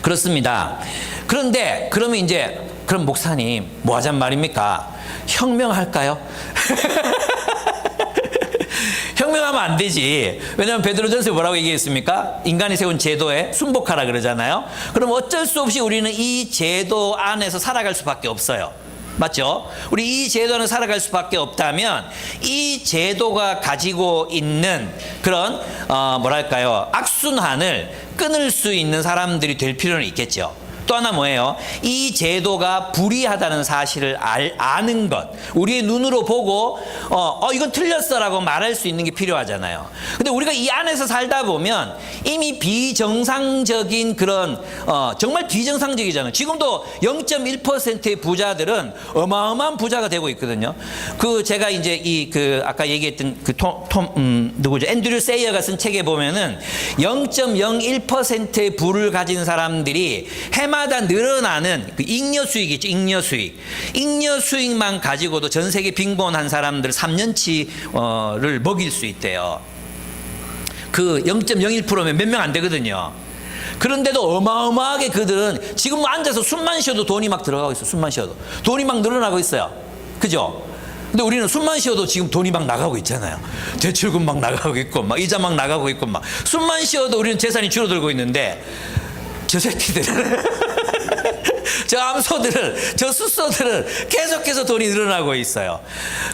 그렇습니다. 그런데 그러면 이제 그럼 목사님 뭐 하잔 말입니까? 혁명할까요? 혁명하면 안 되지. 왜냐하면 베드로전서에 뭐라고 얘기했습니까? 인간이 세운 제도에 순복하라 그러잖아요. 그럼 어쩔 수 없이 우리는 이 제도 안에서 살아갈 수밖에 없어요. 맞죠? 우리 이 제도는 살아갈 수밖에 없다면 이 제도가 가지고 있는 그런 뭐랄까요? 악순환을 끊을 수 있는 사람들이 될 필요는 있겠죠. 또 하나 뭐예요? 이 제도가 불이하다는 사실을 아는 것. 우리의 눈으로 보고 이건 틀렸어라고 말할 수 있는 게 필요하잖아요. 근데 우리가 이 안에서 살다 보면 이미 비정상적인 그런 정말 비정상적이잖아요. 지금도 0.1%의 부자들은 어마어마한 부자가 되고 있거든요. 제가 이제 아까 얘기했던 누구죠? 앤드류 세이어가 쓴 책에 보면은 0.01%의 부를 가진 사람들이 해마다 늘어나는 그 잉여 수익이죠. 잉여 수익. 잉여 수익만 가지고도 전 세계 빈곤한 사람들 3년치를 먹일 수 있대요. 그 0.01%면 몇 명 안 되거든요. 그런데도 어마어마하게 그들은 지금 뭐 앉아서 숨만 쉬어도 돈이 막 들어가고 있어요. 숨만 쉬어도. 돈이 막 늘어나고 있어요. 그죠? 근데 우리는 숨만 쉬어도 지금 돈이 막 나가고 있잖아요. 대출금 막 나가고 있고, 막 이자 막 나가고 있고, 막 숨만 쉬어도 우리는 재산이 줄어들고 있는데, 저 새끼들은, 저 암소들은, 저 숫소들은 계속해서 돈이 늘어나고 있어요.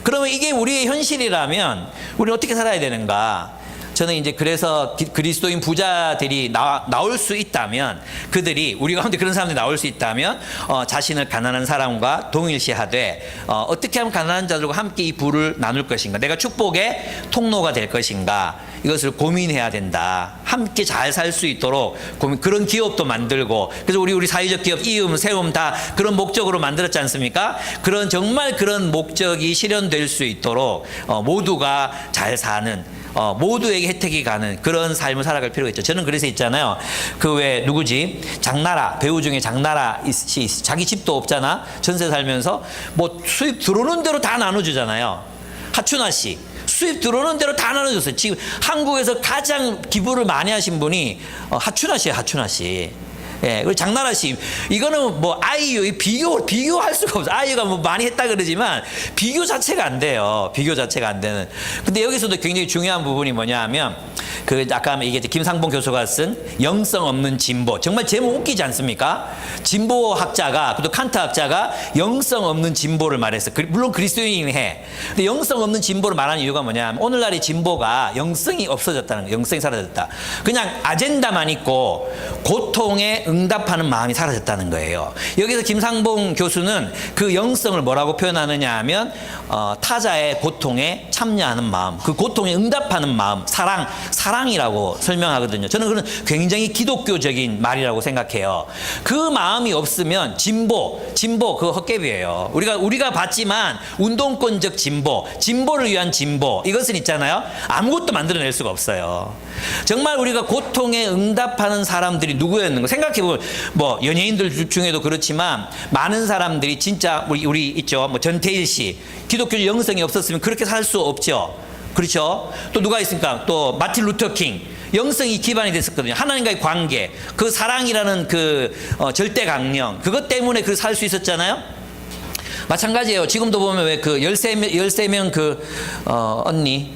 그러면 이게 우리의 현실이라면, 우리는 어떻게 살아야 되는가? 저는 이제 그래서 그리스도인 부자들이 나올 수 있다면, 그들이 우리 가운데 그런 사람들이 나올 수 있다면 자신을 가난한 사람과 동일시하되 어떻게 하면 가난한 자들과 함께 이 부를 나눌 것인가, 내가 축복의 통로가 될 것인가, 이것을 고민해야 된다. 함께 잘 살 수 있도록 그런 기업도 만들고, 그래서 우리 사회적 기업 이음, 세움 다 그런 목적으로 만들었지 않습니까? 정말 그런 목적이 실현될 수 있도록 모두가 잘 사는, 모두에게 혜택이 가는 그런 삶을 살아갈 필요가 있죠. 저는 그래서 있잖아요. 누구지? 장나라, 배우 중에 장나라 씨, 자기 집도 없잖아. 전세 살면서 뭐 수입 들어오는 대로 다 나눠주잖아요. 하춘화 씨. 수입 들어오는 대로 다 나눠줬어요. 지금 한국에서 가장 기부를 많이 하신 분이 하춘화 씨예요. 하춘화 씨. 예, 그리고 장나라 씨, 이거는 뭐 아이유 비교할 수가 없어. 아이유가 뭐 많이 했다 그러지만 비교 자체가 안 돼요. 비교 자체가 안 되는. 근데 여기서도 굉장히 중요한 부분이 뭐냐하면 그 아까 이게 김상봉 교수가 쓴 영성 없는 진보, 정말 제목 웃기지 않습니까? 진보학자가, 그도 칸트 학자가 영성 없는 진보를 말했어. 물론 그리스도인이 해. 근데 영성 없는 진보를 말하는 이유가 뭐냐면 오늘날의 진보가 영성이 없어졌다는 거예요. 영성이 사라졌다. 그냥 아젠다만 있고 고통에 응답하는 마음이 사라졌다는 거예요. 여기서 김상봉 교수는 그 영성을 뭐라고 표현하느냐 하면 타자의 고통에 참여하는 마음, 그 고통에 응답하는 마음, 사랑이라고 설명하거든요. 저는 그런 굉장히 기독교적인 말이라고 생각해요. 그 마음이 없으면 진보 그 헛개비예요. 우리가 봤지만 운동권적 진보를 위한 진보, 이것은 있잖아요. 아무것도 만들어낼 수가 없어요. 정말 우리가 고통에 응답하는 사람들이 누구였는가 생각해보면 뭐 연예인들 중에도 그렇지만 많은 사람들이 진짜 우리 있죠. 뭐 전태일 씨, 기독교 영성이 없었으면 그렇게 살 수 없죠. 그렇죠? 또 누가 있습니까? 또 마틴 루터 킹. 영성이 기반이 됐었거든요. 하나님과의 관계, 그 사랑이라는 그 절대 강령, 그것 때문에 그 살 수 있었잖아요. 마찬가지예요. 지금도 보면 왜 그 13명 그 언니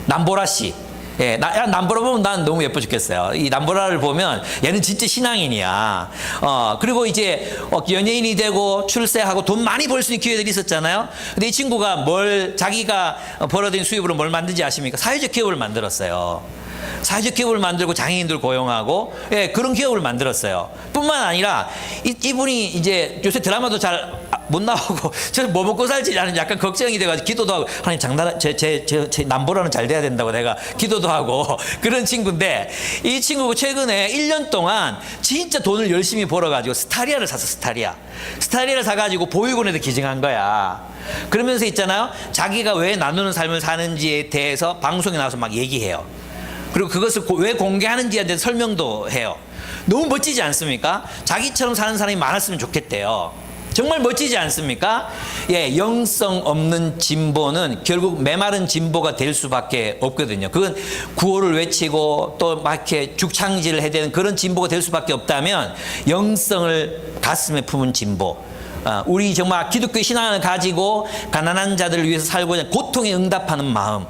남보라 씨. 예, 남보라 보면 난 너무 예뻐 죽겠어요. 이 남보라를 보면 얘는 진짜 신앙인이야. 그리고 이제 연예인이 되고 출세하고 돈 많이 벌 수 있는 기회들이 있었잖아요. 근데 이 친구가 자기가 벌어들인 수입으로 뭘 만든지 아십니까? 사회적 기업을 만들었어요. 사회적 기업을 만들고 장애인들 고용하고, 예, 그런 기업을 만들었어요. 뿐만 아니라 이분이 이제 요새 드라마도 잘 못 나오고 저는 뭐 먹고 살지 나는 약간 걱정이 돼가지고 기도도 하고, 하나님 장나라 제 남보라는 잘 돼야 된다고 내가 기도도 하고 그런 친구인데, 이 친구가 최근에 1년 동안 진짜 돈을 열심히 벌어가지고 스타리아를 샀어. 스타리아를 사가지고 보육원에도 기증한 거야. 그러면서 있잖아요, 자기가 왜 나누는 삶을 사는지에 대해서 방송에 나와서 막 얘기해요. 그리고 그것을 왜 공개하는지에 대해서 설명도 해요. 너무 멋지지 않습니까? 자기처럼 사는 사람이 많았으면 좋겠대요. 정말 멋지지 않습니까? 예, 영성 없는 진보는 결국 메마른 진보가 될 수밖에 없거든요. 그건 구호를 외치고 또 막 이렇게 죽창질을 해야 되는 그런 진보가 될 수밖에 없다면, 영성을 가슴에 품은 진보, 우리 정말 기독교 신앙을 가지고 가난한 자들을 위해서 살고자 하는 고통에 응답하는 마음,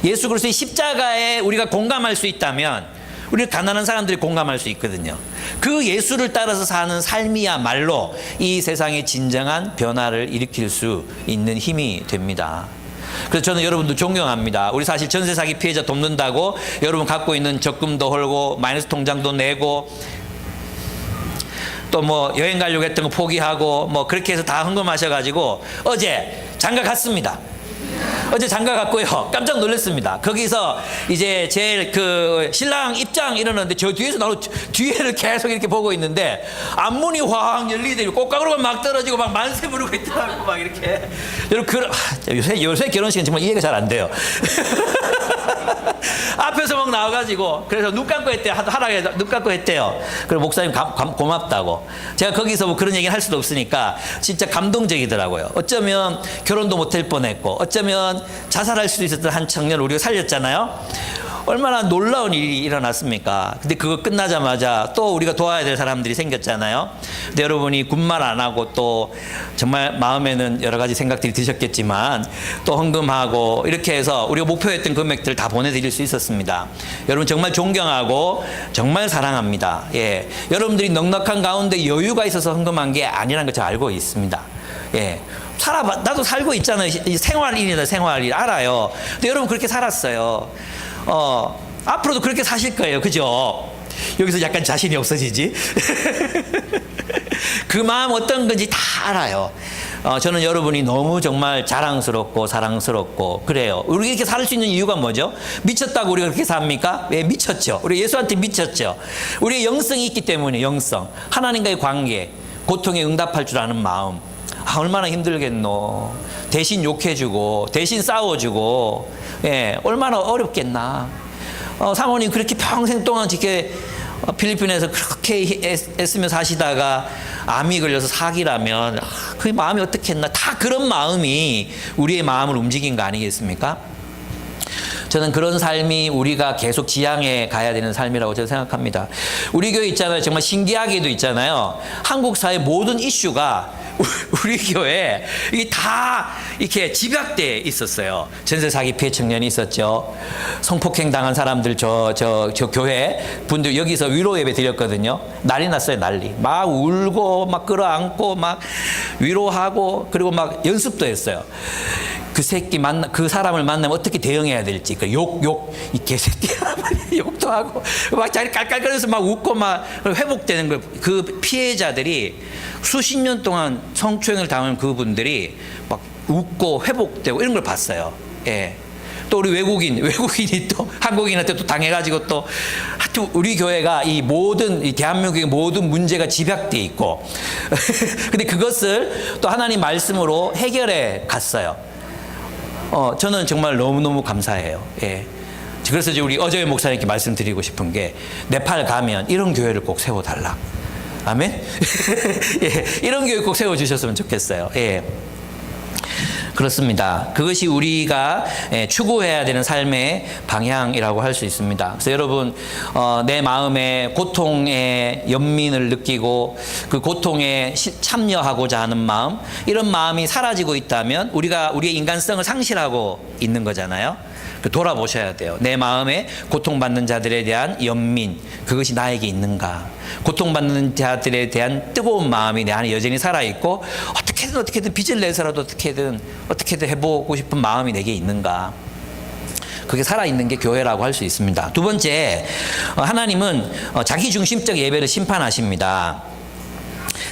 예수 그리스도의 십자가에 우리가 공감할 수 있다면 우리 가난한 사람들이 공감할 수 있거든요. 그 예수를 따라서 사는 삶이야말로 이 세상의 진정한 변화를 일으킬 수 있는 힘이 됩니다. 그래서 저는 여러분들 존경합니다. 우리 사실 전세 사기 피해자 돕는다고 여러분 갖고 있는 적금도 헐고 마이너스 통장도 내고 또 뭐 여행 가려고 했던 거 포기하고 뭐 그렇게 해서 다 헌금하셔가지고 어제 장가 갔습니다. 어제 장가 갔고요. 깜짝 놀랐습니다. 거기서 이제 제일 그 신랑 입장 이러는데 저 뒤에서 나로 뒤에를 계속 이렇게 보고 있는데 앞문이 확 열리더니 꽃가루가 막 떨어지고 막 만세 부르고 있더라고 막 이렇게. 여러분 요새 결혼식은 정말 이해가 잘 안 돼요. 앞에서 막 나와가지고 그래서 눈 감고 했대요. 하락에 눈 감고 했대요. 그리고 목사님 고맙다고. 제가 거기서 뭐 그런 얘기를 할 수도 없으니까 진짜 감동적이더라고요. 어쩌면 결혼도 못할 뻔했고 어쩌면 자살할 수도 있었던 한 청년을 우리가 살렸잖아요. 얼마나 놀라운 일이 일어났습니까? 근데 그거 끝나자마자 또 우리가 도와야 될 사람들이 생겼잖아요. 근데 여러분이 군말 안 하고 또 정말 마음에는 여러 가지 생각들이 드셨겠지만 또 헌금하고 이렇게 해서 우리가 목표했던 금액들을 다 보내드릴 수 있었습니다. 여러분 정말 존경하고 정말 사랑합니다. 예, 여러분들이 넉넉한 가운데 여유가 있어서 헌금한 게 아니라는 걸 제가 알고 있습니다. 예, 나도 살고 있잖아요. 생활인이다, 생활인 알아요. 근데 여러분 그렇게 살았어요. 앞으로도 그렇게 사실 거예요. 그죠? 여기서 약간 자신이 없어지지? 그 마음 어떤 건지 다 알아요. 저는 여러분이 너무 정말 자랑스럽고 사랑스럽고 그래요. 우리 이렇게 살 수 있는 이유가 뭐죠? 미쳤다고 우리가 그렇게 삽니까? 왜 미쳤죠? 우리 예수한테 미쳤죠. 우리의 영성이 있기 때문에, 영성. 하나님과의 관계, 고통에 응답할 줄 아는 마음. 얼마나 힘들겠노. 대신 욕해주고 대신 싸워주고, 예, 얼마나 어렵겠나. 사모님 그렇게 평생 동안 이렇게 필리핀에서 그렇게 애쓰며 사시다가 암이 걸려서 사기라면 그 마음이 어떻겠나. 다 그런 마음이 우리의 마음을 움직인 거 아니겠습니까? 저는 그런 삶이 우리가 계속 지향해 가야 되는 삶이라고 저는 생각합니다. 우리 교회 있잖아요. 정말 신기하게도 있잖아요. 한국 사회 모든 이슈가 우리 교회에 이게 다 이렇게 집약돼 있었어요. 전세 사기 피해 청년이 있었죠. 성폭행 당한 사람들 저 교회 분들 여기서 위로 예배 드렸거든요. 난리 났어요, 난리. 막 울고 막 끌어안고 막 위로하고 그리고 막 연습도 했어요. 그 사람을 만나면 어떻게 대응해야 될지, 이 개새끼야, 욕도 하고, 막 자리 깔깔거려서 막 웃고 막 회복되는 걸, 그 피해자들이 수십 년 동안 성추행을 당한 그분들이 막 웃고 회복되고 이런 걸 봤어요. 예. 또 우리 외국인이 또 한국인한테 또 당해가지고 또 하여튼 우리 교회가 이 대한민국의 모든 문제가 집약돼 있고, 근데 그것을 또 하나님 말씀으로 해결해 갔어요. 저는 정말 너무너무 감사해요. 예. 그래서 우리 어저의 목사님께 말씀드리고 싶은 게, 네팔 가면 이런 교회를 꼭 세워달라. 아멘? 예. 이런 교회 꼭 세워주셨으면 좋겠어요. 예. 그렇습니다. 그것이 우리가 추구해야 되는 삶의 방향이라고 할 수 있습니다. 그래서 여러분, 내 마음에 고통의 연민을 느끼고 그 고통에 참여하고자 하는 마음, 이런 마음이 사라지고 있다면 우리가 우리의 인간성을 상실하고 있는 거잖아요. 돌아보셔야 돼요. 내 마음에 고통받는 자들에 대한 연민, 그것이 나에게 있는가? 고통받는 자들에 대한 뜨거운 마음이 내 안에 여전히 살아있고, 어떻게든 빚을 내서라도 어떻게든 해보고 싶은 마음이 내게 있는가? 그게 살아있는 게 교회라고 할 수 있습니다. 두 번째, 하나님은 자기중심적 예배를 심판하십니다.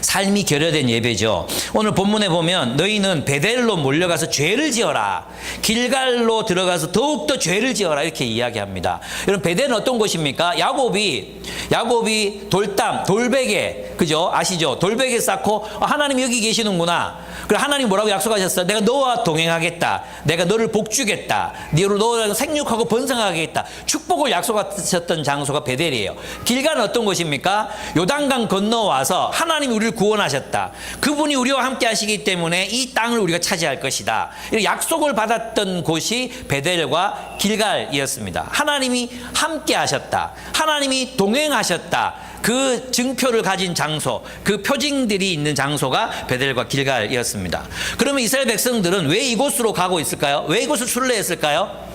삶이 결여된 예배죠. 오늘 본문에 보면 너희는 베델로 몰려가서 죄를 지어라, 길갈로 들어가서 더욱더 죄를 지어라, 이렇게 이야기합니다. 여러분, 베델은 어떤 곳입니까? 야곱이 돌베개, 그죠? 아시죠? 돌베개 쌓고 하나님 여기 계시는구나. 그리고 하나님 뭐라고 약속하셨어요? 내가 너와 동행하겠다. 내가 너를 복주겠다. 너를 생육하고 번성하겠다. 축복을 약속하셨던 장소가 베델이에요. 길갈은 어떤 곳입니까? 요단강 건너와서 하나님이 우리를 구원하셨다. 그분이 우리와 함께 하시기 때문에 이 땅을 우리가 차지할 것이다. 이런 약속을 받았던 곳이 베델과 길갈이었습니다. 하나님이 함께 하셨다. 하나님이 동행하셨다. 그 증표를 가진 장소, 그 표징들이 있는 장소가 베델과 길갈이었습니다. 그러면 이스라엘 백성들은 왜 이곳으로 가고 있을까요? 왜 이곳을 순례했을까요?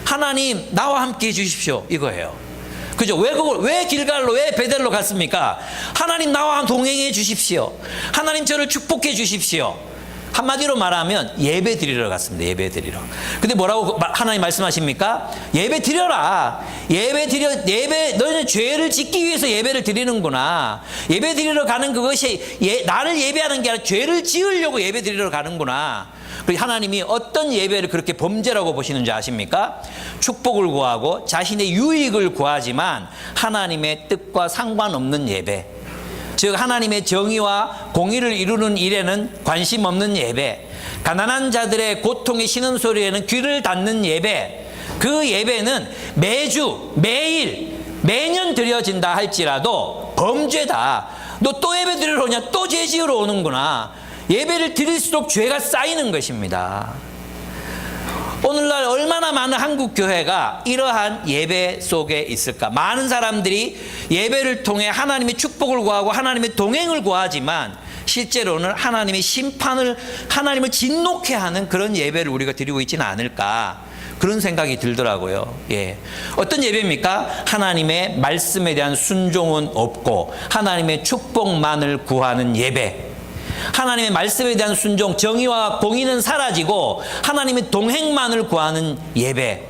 하나님 나와 함께 해주십시오, 이거예요. 그죠? 왜 길갈로, 왜 베델로 갔습니까? 하나님 나와 동행해 주십시오. 하나님 저를 축복해 주십시오. 한마디로 말하면 예배 드리러 갔습니다. 예배 드리러. 근데 뭐라고 하나님 말씀하십니까? 예배 드려라. 너희는 죄를 짓기 위해서 예배를 드리는구나. 예배 드리러 가는 그것이 나를 예배하는 게 아니라 죄를 지으려고 예배 드리러 가는구나. 그리고 하나님이 어떤 예배를 그렇게 범죄라고 보시는지 아십니까? 축복을 구하고 자신의 유익을 구하지만 하나님의 뜻과 상관없는 예배. 즉 하나님의 정의와 공의를 이루는 일에는 관심 없는 예배, 가난한 자들의 고통의 신음소리에는 귀를 닫는 예배, 그 예배는 매년 드려진다 할지라도 범죄다. 너 또 예배 드리러 오냐? 또 죄 지으러 오는구나. 예배를 드릴수록 죄가 쌓이는 것입니다. 오늘날 얼마나 많은 한국 교회가 이러한 예배 속에 있을까? 많은 사람들이 예배를 통해 하나님의 축복을 구하고 하나님의 동행을 구하지만 실제로는 하나님의 하나님을 진노케 하는 그런 예배를 우리가 드리고 있지는 않을까? 그런 생각이 들더라고요. 예. 어떤 예배입니까? 하나님의 말씀에 대한 순종은 없고 하나님의 축복만을 구하는 예배. 하나님의 말씀에 대한 순종, 정의와 공의는 사라지고 하나님의 동행만을 구하는 예배.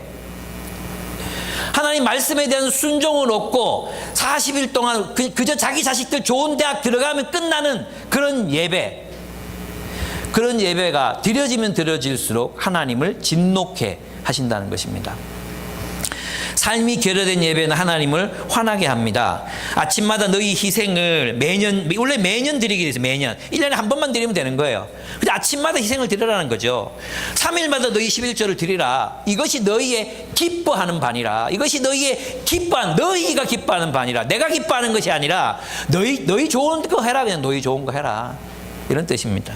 하나님 말씀에 대한 순종은 없고 40일 동안 그저 자기 자식들 좋은 대학 들어가면 끝나는 그런 예배. 그런 예배가 드려지면 드려질수록 하나님을 진노케 하신다는 것입니다. 삶이 결여된 예배는 하나님을 화나게 합니다. 아침마다 너희 희생을 원래 매년 드리게 돼서 매년 1년에 한 번만 드리면 되는 거예요. 근데 아침마다 희생을 드리라는 거죠. 3일마다 너희 11조를 드리라. 이것이 너희의 기뻐하는 반이라. 이것이 너희가 기뻐하는 반이라. 내가 기뻐하는 것이 아니라 너희 좋은 거 해라. 그냥 너희 좋은 거 해라. 이런 뜻입니다.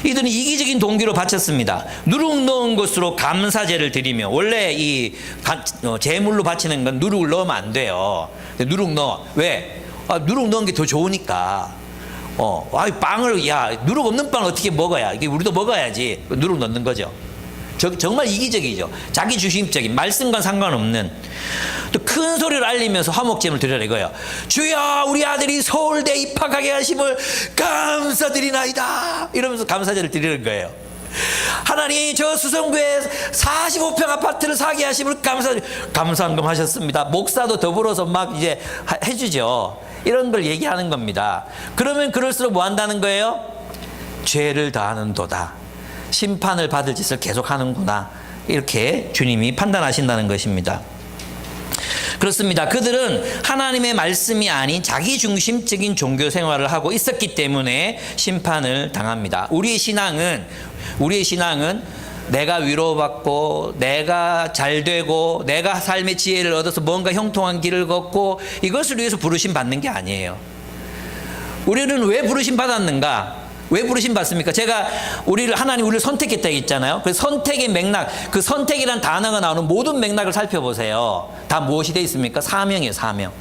이들은 이기적인 동기로 바쳤습니다. 누룩 넣은 것으로 감사제를 드리며, 원래 제물로 바치는 건 누룩을 넣으면 안 돼요. 누룩 넣어. 왜? 누룩 넣은 게 더 좋으니까. 빵을, 누룩 없는 빵을 어떻게 먹어야? 이게 우리도 먹어야지. 누룩 넣는 거죠. 정말 이기적이죠. 자기 중심적인, 말씀과 상관없는. 또 큰 소리를 알리면서 화목제물 드려라 이거예요. 주여, 우리 아들이 서울대 입학하게 하심을 감사드리나이다. 이러면서 감사제를 드리는 거예요. 하나님, 저 수성구에 45평 아파트를 사게 하심을 감사한금 하셨습니다. 목사도 더불어서 막 이제 해주죠. 이런 걸 얘기하는 겁니다. 그러면 그럴수록 뭐 한다는 거예요? 죄를 다하는도다. 심판을 받을 짓을 계속하는구나. 이렇게 주님이 판단하신다는 것입니다. 그렇습니다. 그들은 하나님의 말씀이 아닌 자기중심적인 종교 생활을 하고 있었기 때문에 심판을 당합니다. 우리의 신앙은 내가 위로받고, 내가 잘되고, 내가 삶의 지혜를 얻어서 뭔가 형통한 길을 걷고, 이것을 위해서 부르심 받는 게 아니에요. 우리는 왜 부르심 받았는가? 왜 부르심 받습니까? 하나님 우리를 선택했다 했잖아요. 그 선택의 맥락, 그 선택이란 단어가 나오는 모든 맥락을 살펴보세요. 다 무엇이 되어 있습니까? 사명이에요, 사명.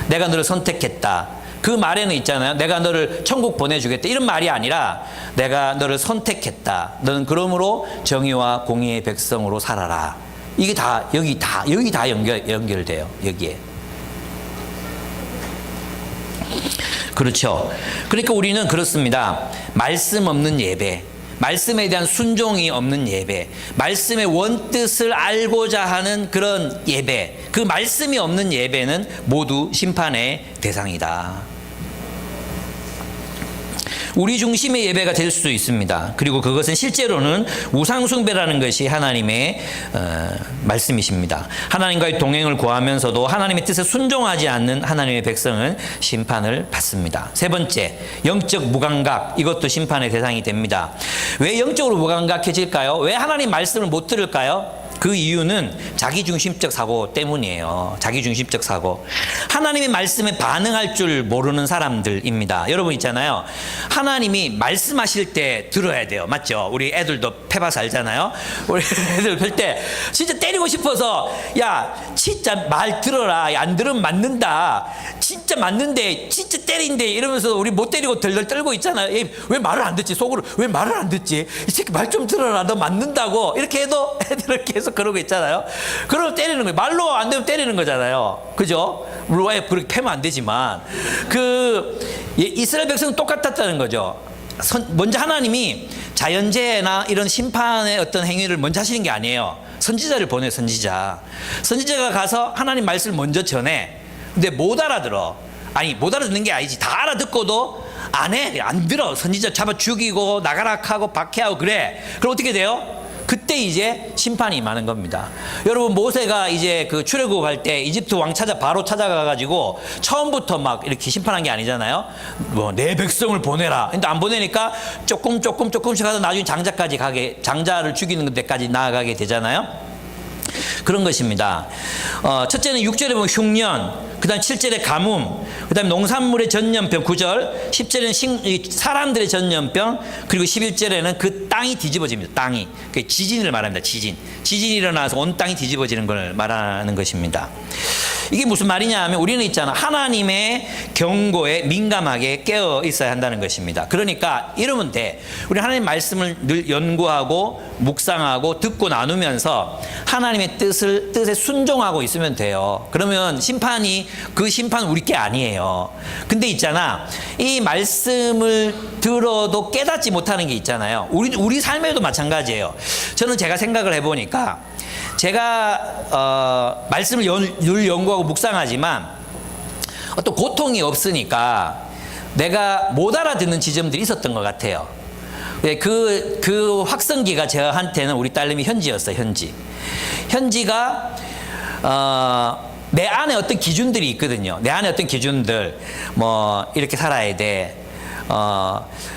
내가 너를 선택했다. 그 말에는 있잖아요. 내가 너를 천국 보내주겠다. 이런 말이 아니라 내가 너를 선택했다. 너는 그러므로 정의와 공의의 백성으로 살아라. 이게 다, 여기 다 연결돼요. 여기에. 그렇죠. 그러니까 우리는 그렇습니다. 말씀 없는 예배, 말씀에 대한 순종이 없는 예배, 말씀의 원뜻을 알고자 하는 그런 예배, 그 말씀이 없는 예배는 모두 심판의 대상이다. 우리 중심의 예배가 될 수도 있습니다. 그리고 그것은 실제로는 우상숭배라는 것이 하나님의 말씀이십니다. 하나님과의 동행을 구하면서도 하나님의 뜻에 순종하지 않는 하나님의 백성은 심판을 받습니다. 세 번째, 영적 무감각. 이것도 심판의 대상이 됩니다. 왜 영적으로 무감각해질까요? 왜 하나님 말씀을 못 들을까요? 그 이유는 자기중심적 사고 때문이에요. 자기중심적 사고. 하나님의 말씀에 반응할 줄 모르는 사람들입니다. 여러분 있잖아요. 하나님이 말씀하실 때 들어야 돼요. 맞죠? 우리 애들도 패봐서 알잖아요. 우리 애들 볼 때 진짜 때리고 싶어서, 야, 진짜 말 들어라. 안 들으면 맞는다. 진짜 맞는데, 진짜 때린대. 이러면서 우리 못 때리고 덜덜 떨고 있잖아요. 얘 왜 말을 안 듣지? 속으로 왜 말을 안 듣지? 이 새끼 말 좀 들어라. 너 맞는다고. 이렇게 해도 애들은 계속 그러고 있잖아요. 그러면 때리는 거예요. 말로 안 되면 때리는 거잖아요. 그죠? 물론 그렇게 패면 안 되지만, 이스라엘 백성은 똑같았다는 거죠. 먼저 하나님이 자연재해나 이런 심판의 어떤 행위를 먼저 하시는 게 아니에요. 선지자를 보내요, 선지자. 선지자가 가서 하나님 말씀을 먼저 전해. 근데 못 알아들어. 아니, 못 알아듣는 게 아니지. 다 알아듣고도 안 해. 안 들어. 선지자 잡아 죽이고 나가라 하고 박해하고 그래. 그럼 어떻게 돼요? 그때 이제 심판이 임하는 겁니다. 여러분, 모세가 이제 그 출애굽할 때 이집트 왕 바로 찾아가가지고 처음부터 막 이렇게 심판한 게 아니잖아요. 뭐 내 백성을 보내라. 근데 안 보내니까 조금씩 하다 나중에 장자를 죽이는 데까지 나아가게 되잖아요. 그런 것입니다. 첫째는 6절에 보면 흉년, 그 다음 7절에 가뭄, 그 다음에 농산물의 전염병 9절, 10절에는 사람들의 전염병, 그리고 11절에는 그 땅이 뒤집어집니다. 땅이. 지진을 말합니다. 지진이 일어나서 온 땅이 뒤집어지는 걸 말하는 것입니다. 이게 무슨 말이냐 하면, 우리는 있잖아, 하나님의 경고에 민감하게 깨어 있어야 한다는 것입니다. 그러니까 이러면 돼. 우리 하나님 말씀을 늘 연구하고 묵상하고 듣고 나누면서 하나님의 뜻에 순종하고 있으면 돼요. 그러면 그 심판 우리 게 아니에요. 근데 있잖아, 이 말씀을 들어도 깨닫지 못하는 게 있잖아요. 우리 삶에도 마찬가지예요. 저는 제가 생각을 해보니까, 제가 말씀을 늘 연구하고 묵상하지만 어떤 고통이 없으니까 내가 못 알아듣는 지점들이 있었던 것 같아요. 그 확성기가 저한테는 우리 딸내미 현지였어요. 현지가 내 안에 어떤 기준들이 있거든요. 내 안에 어떤 기준들, 뭐 이렇게 살아야 돼.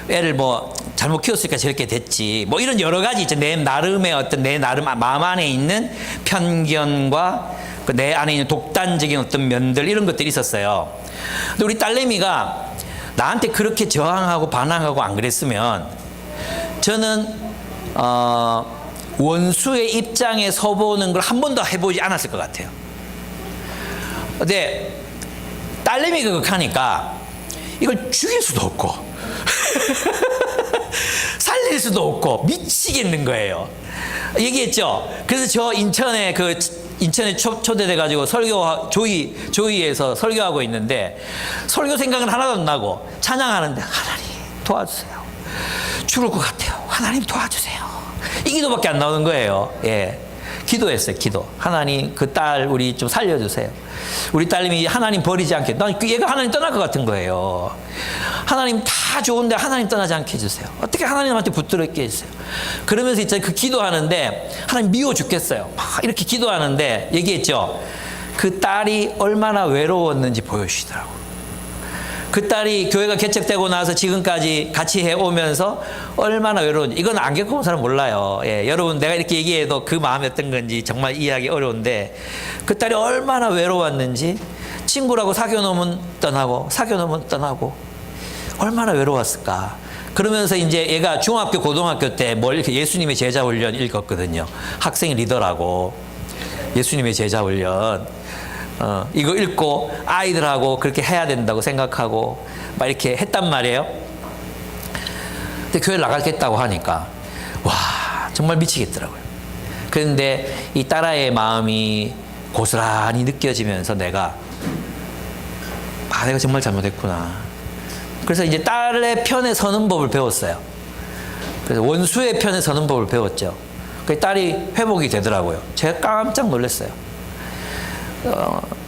애를 뭐 잘못 키웠으니까 저렇게 됐지. 뭐 이런 여러 가지 있죠. 내 나름 마음 안에 있는 편견과 내 안에 있는 독단적인 어떤 면들, 이런 것들이 있었어요. 근데 우리 딸내미가 나한테 그렇게 저항하고 반항하고 안 그랬으면 저는 원수의 입장에 서보는 걸 한 번도 해보지 않았을 것 같아요. 근데 딸내미 그렇게 이걸 죽일 수도 없고 살릴 수도 없고 미치겠는 거예요. 얘기했죠. 그래서 저 인천에 초대돼가지고 조이에서 설교하고 있는데 설교 생각은 하나도 안 나고 찬양하는데 하나님 도와주세요. 죽을 것 같아요. 하나님 도와주세요. 이 기도밖에 안 나오는 거예요. 예. 기도했어요. 기도. 하나님 그 딸 우리 좀 살려주세요. 우리 딸님이 하나님 버리지 않게. 난 얘가 하나님 떠날 것 같은 거예요. 하나님 다 좋은데 하나님 떠나지 않게 해주세요. 어떻게 하나님한테 붙들어 있게 해주세요. 그러면서 이제 그 기도하는데 하나님 미워 죽겠어요. 막 이렇게 기도하는데 얘기했죠. 그 딸이 얼마나 외로웠는지 보여주시더라고요. 그 딸이 교회가 개척되고 나서 지금까지 같이 해오면서 얼마나 외로운지. 이건 안 겪어본 사람 몰라요. 예, 여러분 내가 이렇게 얘기해도 그 마음이 어떤 건지 정말 이해하기 어려운데 그 딸이 얼마나 외로웠는지 친구라고 사귀어놓으면 떠나고 얼마나 외로웠을까. 그러면서 이제 얘가 중학교 고등학교 때 뭘 이렇게 예수님의 제자 훈련 읽었거든요. 학생 리더라고 예수님의 제자 훈련 이거 읽고 아이들하고 그렇게 해야 된다고 생각하고 막 이렇게 했단 말이에요. 근데 교회를 나가겠다고 하니까 와 정말 미치겠더라고요. 그런데 이 딸아이의 마음이 고스란히 느껴지면서 내가 정말 잘못했구나. 그래서 이제 딸의 편에 서는 법을 배웠어요. 그래서 원수의 편에 서는 법을 배웠죠. 그 딸이 회복이 되더라고요. 제가 깜짝 놀랐어요.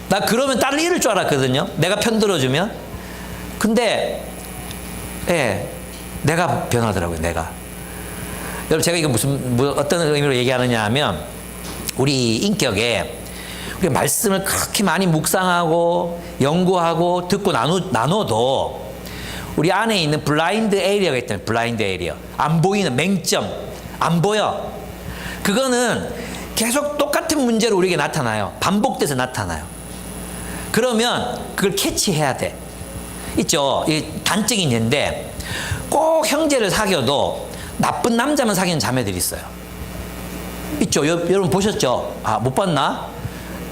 나 그러면 딸을 잃을 줄 알았거든요. 내가 편 들어주면. 근데 내가 변하더라고요. 내가. 여러분 제가 이거 어떤 의미로 얘기하느냐 하면 우리 인격에 우리가 말씀을 그렇게 많이 묵상하고 연구하고 듣고 나눠도 우리 안에 있는 블라인드 에리어가 있잖아요. 블라인드 에리어. 안 보이는 맹점. 안 보여. 그거는 계속 똑같은 문제로 우리에게 나타나요. 반복돼서 나타나요. 그러면 그걸 캐치해야 돼. 있죠. 이 단적이 있는데 꼭 형제를 사귀어도 나쁜 남자만 사귀는 자매들이 있어요. 있죠. 여러분 보셨죠? 못 봤나?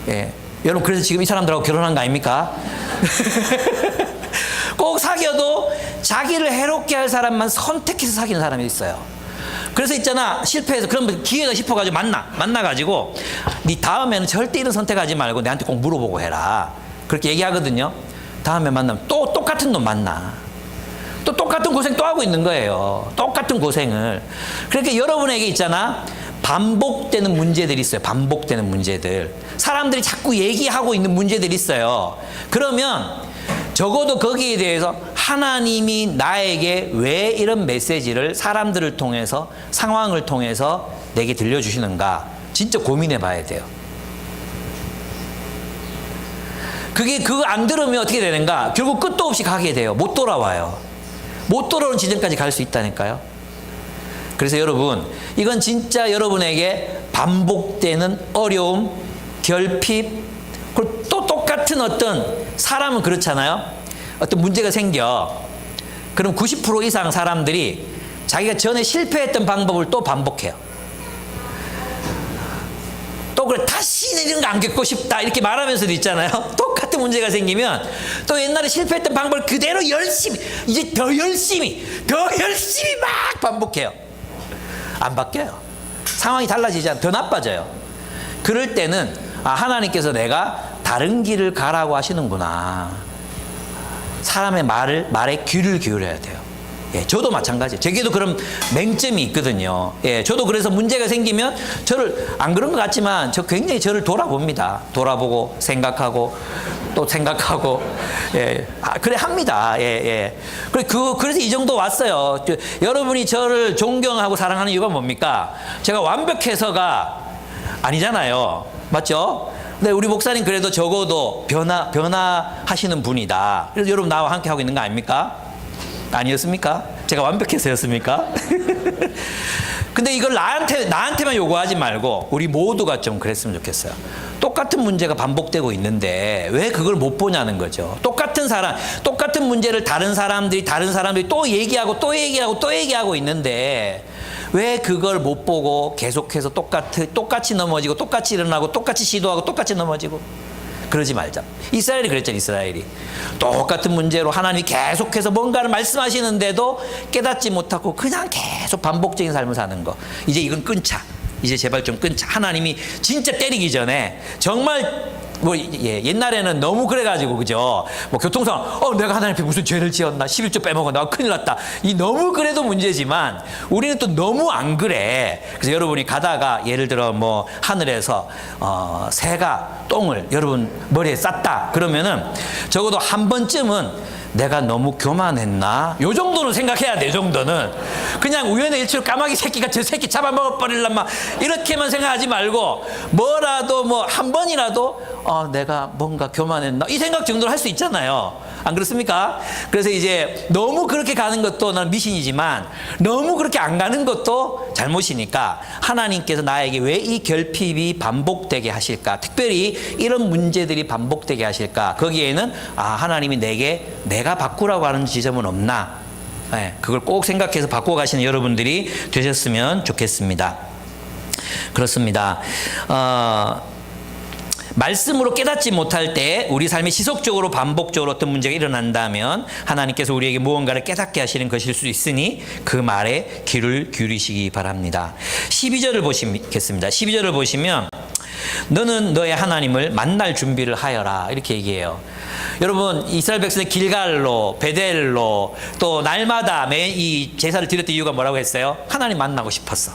예. 여러분 그래서 지금 이 사람들하고 결혼한 거 아닙니까? 꼭 사귀어도 자기를 해롭게 할 사람만 선택해서 사귀는 사람이 있어요. 그래서 있잖아 실패해서 그러면 기회가 싶어가지고 만나가지고 네 다음에는 절대 이런 선택하지 말고 내한테 꼭 물어보고 해라 그렇게 얘기하거든요. 다음에 만나면 또 똑같은 놈 만나. 또 똑같은 고생 또 하고 있는 거예요. 똑같은 고생을. 그러니까 여러분에게 있잖아 반복되는 문제들이 있어요. 반복되는 문제들. 사람들이 자꾸 얘기하고 있는 문제들이 있어요. 그러면 적어도 거기에 대해서 하나님이 나에게 왜 이런 메시지를 사람들을 통해서 상황을 통해서 내게 들려주시는가 진짜 고민해 봐야 돼요. 그거 안 들으면 어떻게 되는가? 결국 끝도 없이 가게 돼요. 못 돌아와요. 못 돌아오는 지점까지 갈 수 있다니까요. 그래서 여러분 이건 진짜 여러분에게 반복되는 어려움, 결핍, 그리고 또 똑같은 어떤 사람은 그렇잖아요. 어떤 문제가 생겨. 그럼 90% 이상 사람들이 자기가 전에 실패했던 방법을 또 반복해요. 또 그래 다시는 이런 거 안 겪고 싶다 이렇게 말하면서도 있잖아요. 똑같은 문제가 생기면 또 옛날에 실패했던 방법을 그대로 열심히 이제 더 열심히 막 반복해요. 안 바뀌어요. 상황이 달라지지 않아요. 더 나빠져요. 그럴 때는 하나님께서 내가 다른 길을 가라고 하시는구나. 사람의 말에 귀를 기울여야 돼요. 예, 저도 마찬가지예요. 제게도 그런 맹점이 있거든요. 예, 저도 그래서 문제가 생기면 저를 안 그런 것 같지만 저 굉장히 저를 돌아봅니다. 돌아보고 생각하고 또 생각하고 그래 합니다. 그래서 이 정도 왔어요. 여러분이 저를 존경하고 사랑하는 이유가 뭡니까? 제가 완벽해서가 아니잖아요. 맞죠? 근데 우리 목사님 그래도 적어도 변화하시는 분이다. 그래서 여러분 나와 함께 하고 있는 거 아닙니까? 아니었습니까? 제가 완벽해서였습니까? 근데 이걸 나한테만 요구하지 말고 우리 모두가 좀 그랬으면 좋겠어요. 똑같은 문제가 반복되고 있는데 왜 그걸 못 보냐는 거죠. 똑같은 문제를 다른 사람들이 또 얘기하고 있는데 왜 그걸 못 보고 계속해서 똑같이 넘어지고 똑같이 일어나고 똑같이 시도하고 똑같이 넘어지고 그러지 말자. 이스라엘이 그랬잖아요. 이스라엘이 똑같은 문제로 하나님이 계속해서 뭔가를 말씀하시는데도 깨닫지 못하고 그냥 계속 반복적인 삶을 사는 거. 이제 이건 끊자. 이제 제발 좀 끊자. 하나님이 진짜 때리기 전에 정말 옛날에는 너무 그래가지고 그죠? 뭐 교통상 내가 하나님 앞에 무슨 죄를 지었나? 11조 빼먹었나? 큰일 났다. 이 너무 그래도 문제지만 우리는 또 너무 안 그래. 그래서 여러분이 가다가 예를 들어 뭐 하늘에서 새가 똥을 여러분 머리에 쌌다. 그러면은 적어도 한 번쯤은 내가 너무 교만했나? 요 정도는 생각해야 돼. 요 정도는 그냥 우연의 일치로 까마귀 새끼가 저 새끼 잡아먹어버리려면 막 이렇게만 생각하지 말고 뭐라도 뭐 한 번이라도 내가 뭔가 교만했나? 이 생각 정도로 할 수 있잖아요. 안 그렇습니까? 그래서 이제 너무 그렇게 가는 것도 난 미신이지만 너무 그렇게 안 가는 것도 잘못이니까 하나님께서 나에게 왜 이 결핍이 반복되게 하실까? 특별히 이런 문제들이 반복되게 하실까? 거기에는 하나님이 내가 바꾸라고 하는 지점은 없나? 네, 그걸 꼭 생각해서 바꿔가시는 여러분들이 되셨으면 좋겠습니다. 그렇습니다. 말씀으로 깨닫지 못할 때 우리 삶에 지속적으로 반복적으로 어떤 문제가 일어난다면 하나님께서 우리에게 무언가를 깨닫게 하시는 것일 수 있으니 그 말에 귀를 기울이시기 바랍니다. 12절을 보시겠습니다. 12절을 보시면 너는 너의 하나님을 만날 준비를 하여라 이렇게 얘기해요. 여러분 이스라엘 백성의 길갈로 베델로 또 날마다 매 이 제사를 드렸던 이유가 뭐라고 했어요? 하나님 만나고 싶었어.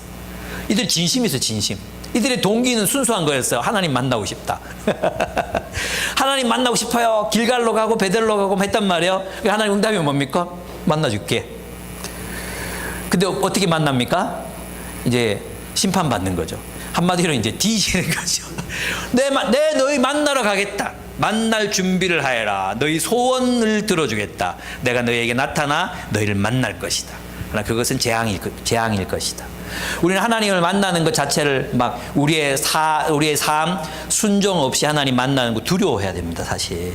이들 진심이 있어. 진심. 이들의 동기는 순수한 거였어요. 하나님 만나고 싶다. 하나님 만나고 싶어요. 길갈로 가고 베델로 가고 했단 말이에요. 하나님 응답이 뭡니까? 만나줄게. 근데 어떻게 만납니까? 이제 심판받는 거죠. 한마디로 이제 뒤지는 거죠. 내 너희 만나러 가겠다. 만날 준비를 하여라. 너희 소원을 들어주겠다. 내가 너희에게 나타나 너희를 만날 것이다. 그러나 그것은 재앙일 것이다. 우리는 하나님을 만나는 것 자체를 막 우리의 삶 순종 없이 하나님 만나는 거 두려워해야 됩니다. 사실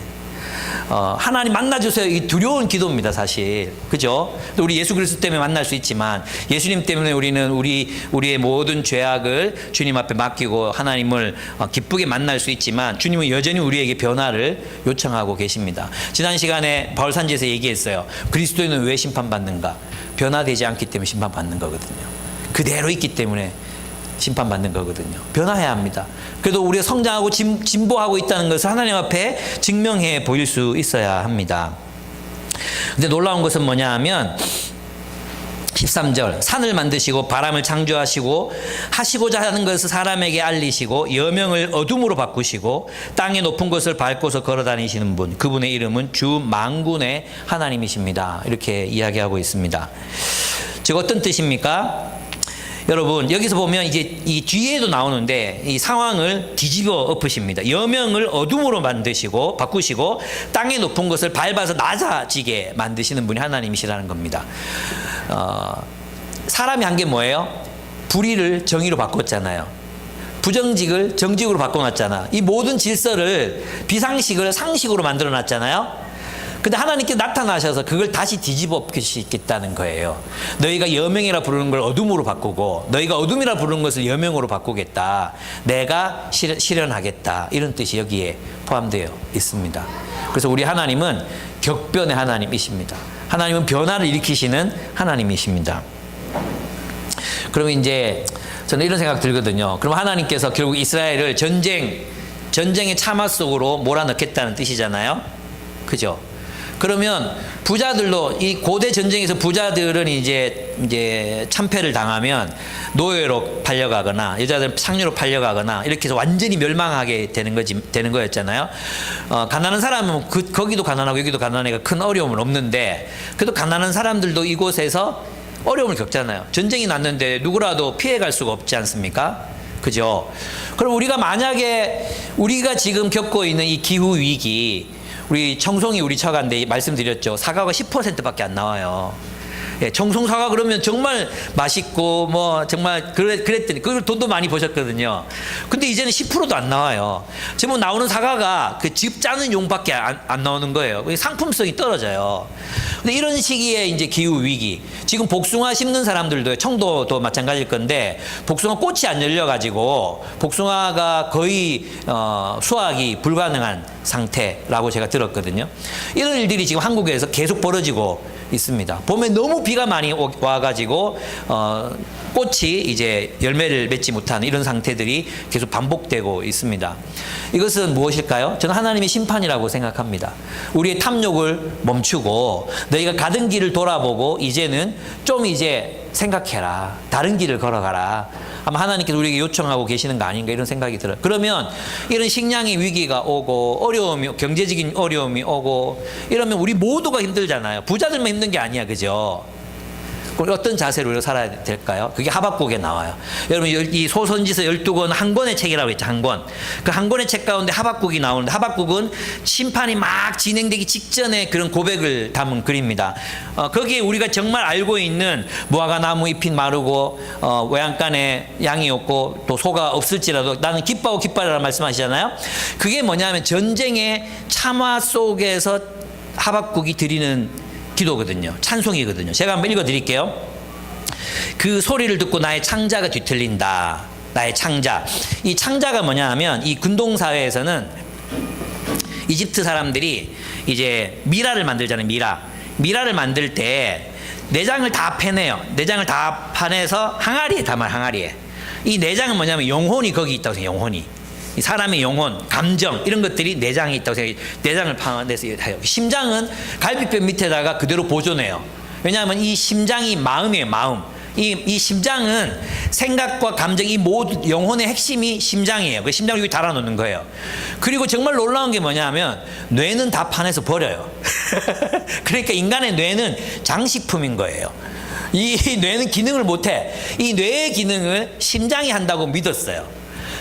하나님 만나주세요. 이 두려운 기도입니다. 사실 그죠? 우리 예수 그리스도 때문에 만날 수 있지만 예수님 때문에 우리는 우리의 모든 죄악을 주님 앞에 맡기고 하나님을 기쁘게 만날 수 있지만 주님은 여전히 우리에게 변화를 요청하고 계십니다. 지난 시간에 바울산지에서 얘기했어요. 그리스도인은 왜 심판받는가? 변화되지 않기 때문에 심판받는 거거든요. 그대로 있기 때문에 심판받는 거거든요. 변화해야 합니다. 그래도 우리가 성장하고 진보하고 있다는 것을 하나님 앞에 증명해 보일 수 있어야 합니다. 근데 놀라운 것은 뭐냐 하면 13절 산을 만드시고 바람을 창조하시고 하시고자 하는 것을 사람에게 알리시고 여명을 어둠으로 바꾸시고 땅의 높은 곳을 밟고서 걸어다니시는 분, 그분의 이름은 주 만군의 하나님이십니다. 이렇게 이야기하고 있습니다. 즉 어떤 뜻입니까? 여러분 여기서 보면 이제 이 뒤에도 나오는데 이 상황을 뒤집어 엎으십니다. 여명을 어둠으로 만드시고 바꾸시고 땅의 높은 것을 밟아서 낮아지게 만드시는 분이 하나님이시라는 겁니다. 사람이 한 게 뭐예요? 불의를 정의로 바꿨잖아요. 부정직을 정직으로 바꿔놨잖아. 이 모든 질서를 비상식을 상식으로 만들어놨잖아요. 근데 하나님께서 나타나셔서 그걸 다시 뒤집어 엎으시겠다는 거예요. 너희가 여명이라 부르는 걸 어둠으로 바꾸고 너희가 어둠이라 부르는 것을 여명으로 바꾸겠다. 내가 실현하겠다. 이런 뜻이 여기에 포함되어 있습니다. 그래서 우리 하나님은 격변의 하나님이십니다. 하나님은 변화를 일으키시는 하나님이십니다. 그러면 이제 저는 이런 생각 들거든요. 그럼 하나님께서 결국 이스라엘을 전쟁의 참화 속으로 몰아넣겠다는 뜻이잖아요. 그죠? 그러면 부자들도 이 고대 전쟁에서 부자들은 이제 참패를 당하면 노예로 팔려가거나 여자들은 상류로 팔려가거나 이렇게 해서 완전히 멸망하게 되는 거였잖아요. 가난한 사람은 거기도 가난하고 여기도 가난하니까 큰 어려움은 없는데 그래도 가난한 사람들도 이곳에서 어려움을 겪잖아요. 전쟁이 났는데 누구라도 피해갈 수가 없지 않습니까? 그죠? 그럼 우리가 만약에 우리가 지금 겪고 있는 이 기후 위기 우리 청송이 우리 처가인데 말씀드렸죠. 사과가 10%밖에 안 나와요. 예, 청송사과 그러면 정말 맛있고 뭐 정말 그랬더니 그 돈도 많이 버셨거든요. 근데 이제는 10%도 안 나와요. 지금 나오는 사과가 그 즙 짜는 용밖에 안 나오는 거예요. 상품성이 떨어져요. 근데 이런 시기에 이제 기후 위기. 지금 복숭아 심는 사람들도 청도도 마찬가지일 건데 복숭아 꽃이 안 열려가지고 복숭아가 거의 수확이 불가능한 상태라고 제가 들었거든요. 이런 일들이 지금 한국에서 계속 벌어지고 있습니다. 봄에 너무 비가 많이 와가지고 꽃이 이제 열매를 맺지 못하는 이런 상태들이 계속 반복되고 있습니다. 이것은 무엇일까요? 저는 하나님의 심판이라고 생각합니다. 우리의 탐욕을 멈추고 너희가 가던 길을 돌아보고 이제는 좀 이제 생각해라. 다른 길을 걸어가라. 아마 하나님께서 우리에게 요청하고 계시는 거 아닌가 이런 생각이 들어요. 그러면 이런 식량의 위기가 오고 어려움이 경제적인 어려움이 오고 이러면 우리 모두가 힘들잖아요. 부자들만 힘든 게 아니야. 그죠? 그럼 어떤 자세로 우리가 살아야 될까요? 그게 하박국에 나와요. 여러분 이 소선지서 12권 한 권의 책이라고 했죠. 한 권. 그 한 권의 책 가운데 하박국이 나오는데 하박국은 심판이 막 진행되기 직전에 그런 고백을 담은 글입니다. 거기에 우리가 정말 알고 있는 무화과 나무 잎이 마르고 외양간에 양이 없고 또 소가 없을지라도 나는 기뻐하고 기뻐하라는 말씀하시잖아요. 그게 뭐냐면 전쟁의 참화 속에서 하박국이 드리는 기도거든요. 찬송이거든요. 제가 한번 읽어드릴게요. 그 소리를 듣고 나의 창자가 뒤틀린다. 나의 창자. 이 창자가 뭐냐 하면 이 근동사회에서는 이집트 사람들이 이제 미라를 만들잖아요. 미라를 만들 때 내장을 다 패내요. 내장을 다 파내서 항아리에 담아요. 항아리에. 이 내장은 뭐냐면 영혼이 거기 있다고 생각해요. 영혼이. 사람의 영혼, 감정 이런 것들이 내장에 있다고 생각해요. 내장을 파내서 해요. 심장은 갈비뼈 밑에다가 그대로 보존해요. 왜냐하면 이 심장이 마음이에요. 마음. 이 심장은 생각과 감정, 이 모든 영혼의 핵심이 심장이에요. 그 심장을 여기 달아놓는 거예요. 그리고 정말 놀라운 게 뭐냐면 뇌는 다 파내서 버려요. 그러니까 인간의 뇌는 장식품인 거예요. 이 뇌는 기능을 못해. 이 뇌의 기능을 심장이 한다고 믿었어요.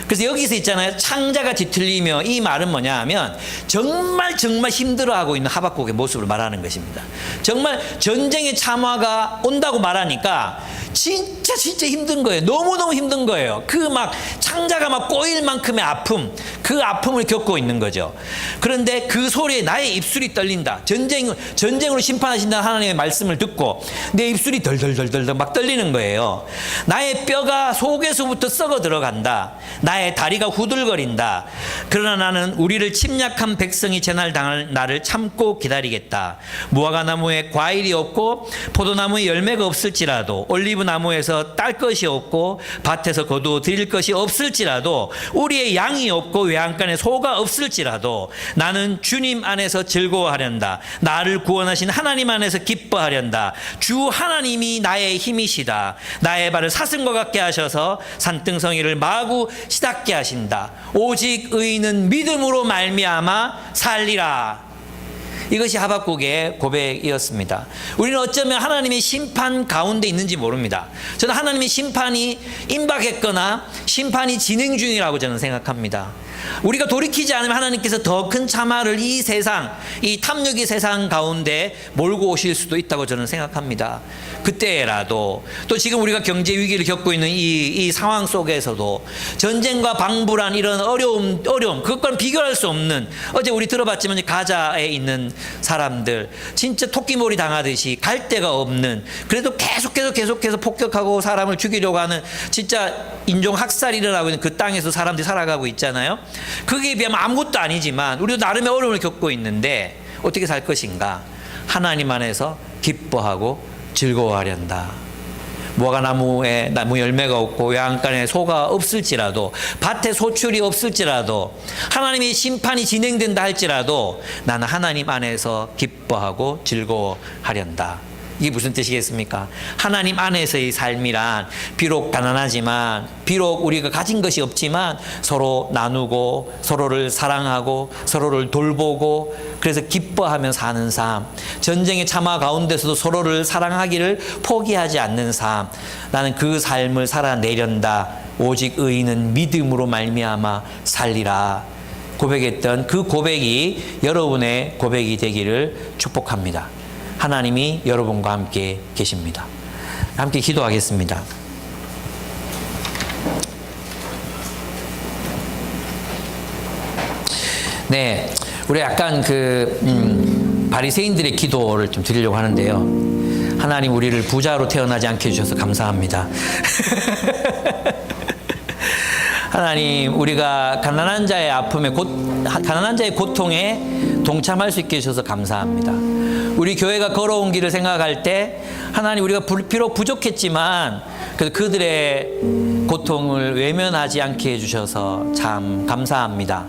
그래서 여기서 있잖아요. 창자가 뒤틀리며 이 말은 뭐냐 하면 정말 힘들어하고 있는 하박국의 모습을 말하는 것입니다. 정말 전쟁의 참화가 온다고 말하니까 진짜 힘든 거예요. 너무너무 힘든 거예요. 그 막 창자가 막 꼬일 만큼의 아픔, 그 아픔을 겪고 있는 거죠. 그런데 그 소리에 나의 입술이 떨린다. 전쟁으로 심판하신다는 하나님의 말씀을 듣고 내 입술이 덜덜덜덜 막 떨리는 거예요. 나의 뼈가 속에서부터 썩어 들어간다. 나의 다리가 후들거린다. 그러나 나는 우리를 침략한 백성이 재날 당할 날을 참고 기다리겠다. 무화과 나무에 과일이 없고 포도나무에 열매가 없을지라도 올리브 나무에서 딸 것이 없고 밭에서 거두어 드릴 것이 없을지라도 우리의 양이 없고 외양간에 소가 없을지라도 나는 주님 안에서 즐거워하련다. 나를 구원하신 하나님 안에서 기뻐하련다. 주 하나님이 나의 힘이시다. 나의 발을 사슴과 같게 하셔서 산등성이를 마구 시답게 하신다. 오직 의인은 믿음으로 말미암아 살리라. 이것이 하박국의 고백이었습니다. 우리는 어쩌면 하나님의 심판 가운데 있는지 모릅니다. 저는 하나님의 심판이 임박했거나 심판이 진행 중이라고 저는 생각합니다. 우리가 돌이키지 않으면 하나님께서 더 큰 참화를 이 세상, 이 탐욕의 세상 가운데 몰고 오실 수도 있다고 저는 생각합니다. 그때라도 또 지금 우리가 경제 위기를 겪고 있는 이 상황 속에서도 전쟁과 방불한 이런 어려움 그것과는 비교할 수 없는, 어제 우리 들어봤지만 가자에 있는 사람들 진짜 토끼몰이 당하듯이 갈 데가 없는, 그래도 계속해서 폭격하고 사람을 죽이려고 하는 진짜 인종 학살이 일어나고 있는 그 땅에서 사람들이 살아가고 있잖아요. 거기에 비하면 아무것도 아니지만 우리도 나름의 어려움을 겪고 있는데 어떻게 살 것인가? 하나님 안에서 기뻐하고 즐거워하련다. 무화과 나무에 나무 열매가 없고 외양간에 소가 없을지라도 밭에 소출이 없을지라도 하나님의 심판이 진행된다 할지라도 나는 하나님 안에서 기뻐하고 즐거워하련다. 이게 무슨 뜻이겠습니까? 하나님 안에서의 삶이란 비록 가난하지만, 비록 우리가 가진 것이 없지만 서로 나누고 서로를 사랑하고 서로를 돌보고 그래서 기뻐하며 사는 삶, 전쟁의 참화 가운데서도 서로를 사랑하기를 포기하지 않는 삶, 나는 그 삶을 살아내련다. 오직 의인은 믿음으로 말미암아 살리라. 고백했던 그 고백이 여러분의 고백이 되기를 축복합니다. 하나님이 여러분과 함께 계십니다. 함께 기도하겠습니다. 네, 우리 약간 바리새인들의 기도를 좀 드리려고 하는데요. 하나님, 우리를 부자로 태어나지 않게 해주셔서 감사합니다. 하나님, 우리가 가난한 자의 아픔에 가난한 자의 고통에 동참할 수 있게 해주셔서 감사합니다. 우리 교회가 걸어온 길을 생각할 때 하나님, 우리가 비록 부족했지만 그들의 고통을 외면하지 않게 해주셔서 참 감사합니다.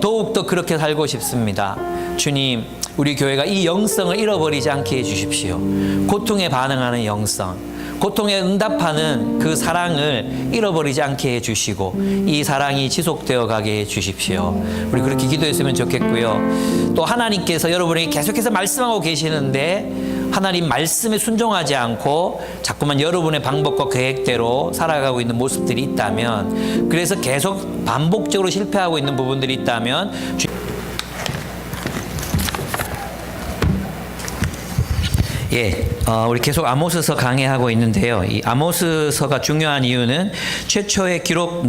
더욱더 그렇게 살고 싶습니다. 주님, 우리 교회가 이 영성을 잃어버리지 않게 해주십시오. 고통에 반응하는 영성, 고통에 응답하는 그 사랑을 잃어버리지 않게 해주시고 이 사랑이 지속되어 가게 해주십시오. 우리 그렇게 기도했으면 좋겠고요. 또 하나님께서 여러분에게 계속해서 말씀하고 계시는데 하나님 말씀에 순종하지 않고 자꾸만 여러분의 방법과 계획대로 살아가고 있는 모습들이 있다면, 그래서 계속 반복적으로 실패하고 있는 부분들이 있다면 우리 계속 아모스서 강해하고 있는데요. 이 아모스서가 중요한 이유는 최초의 기록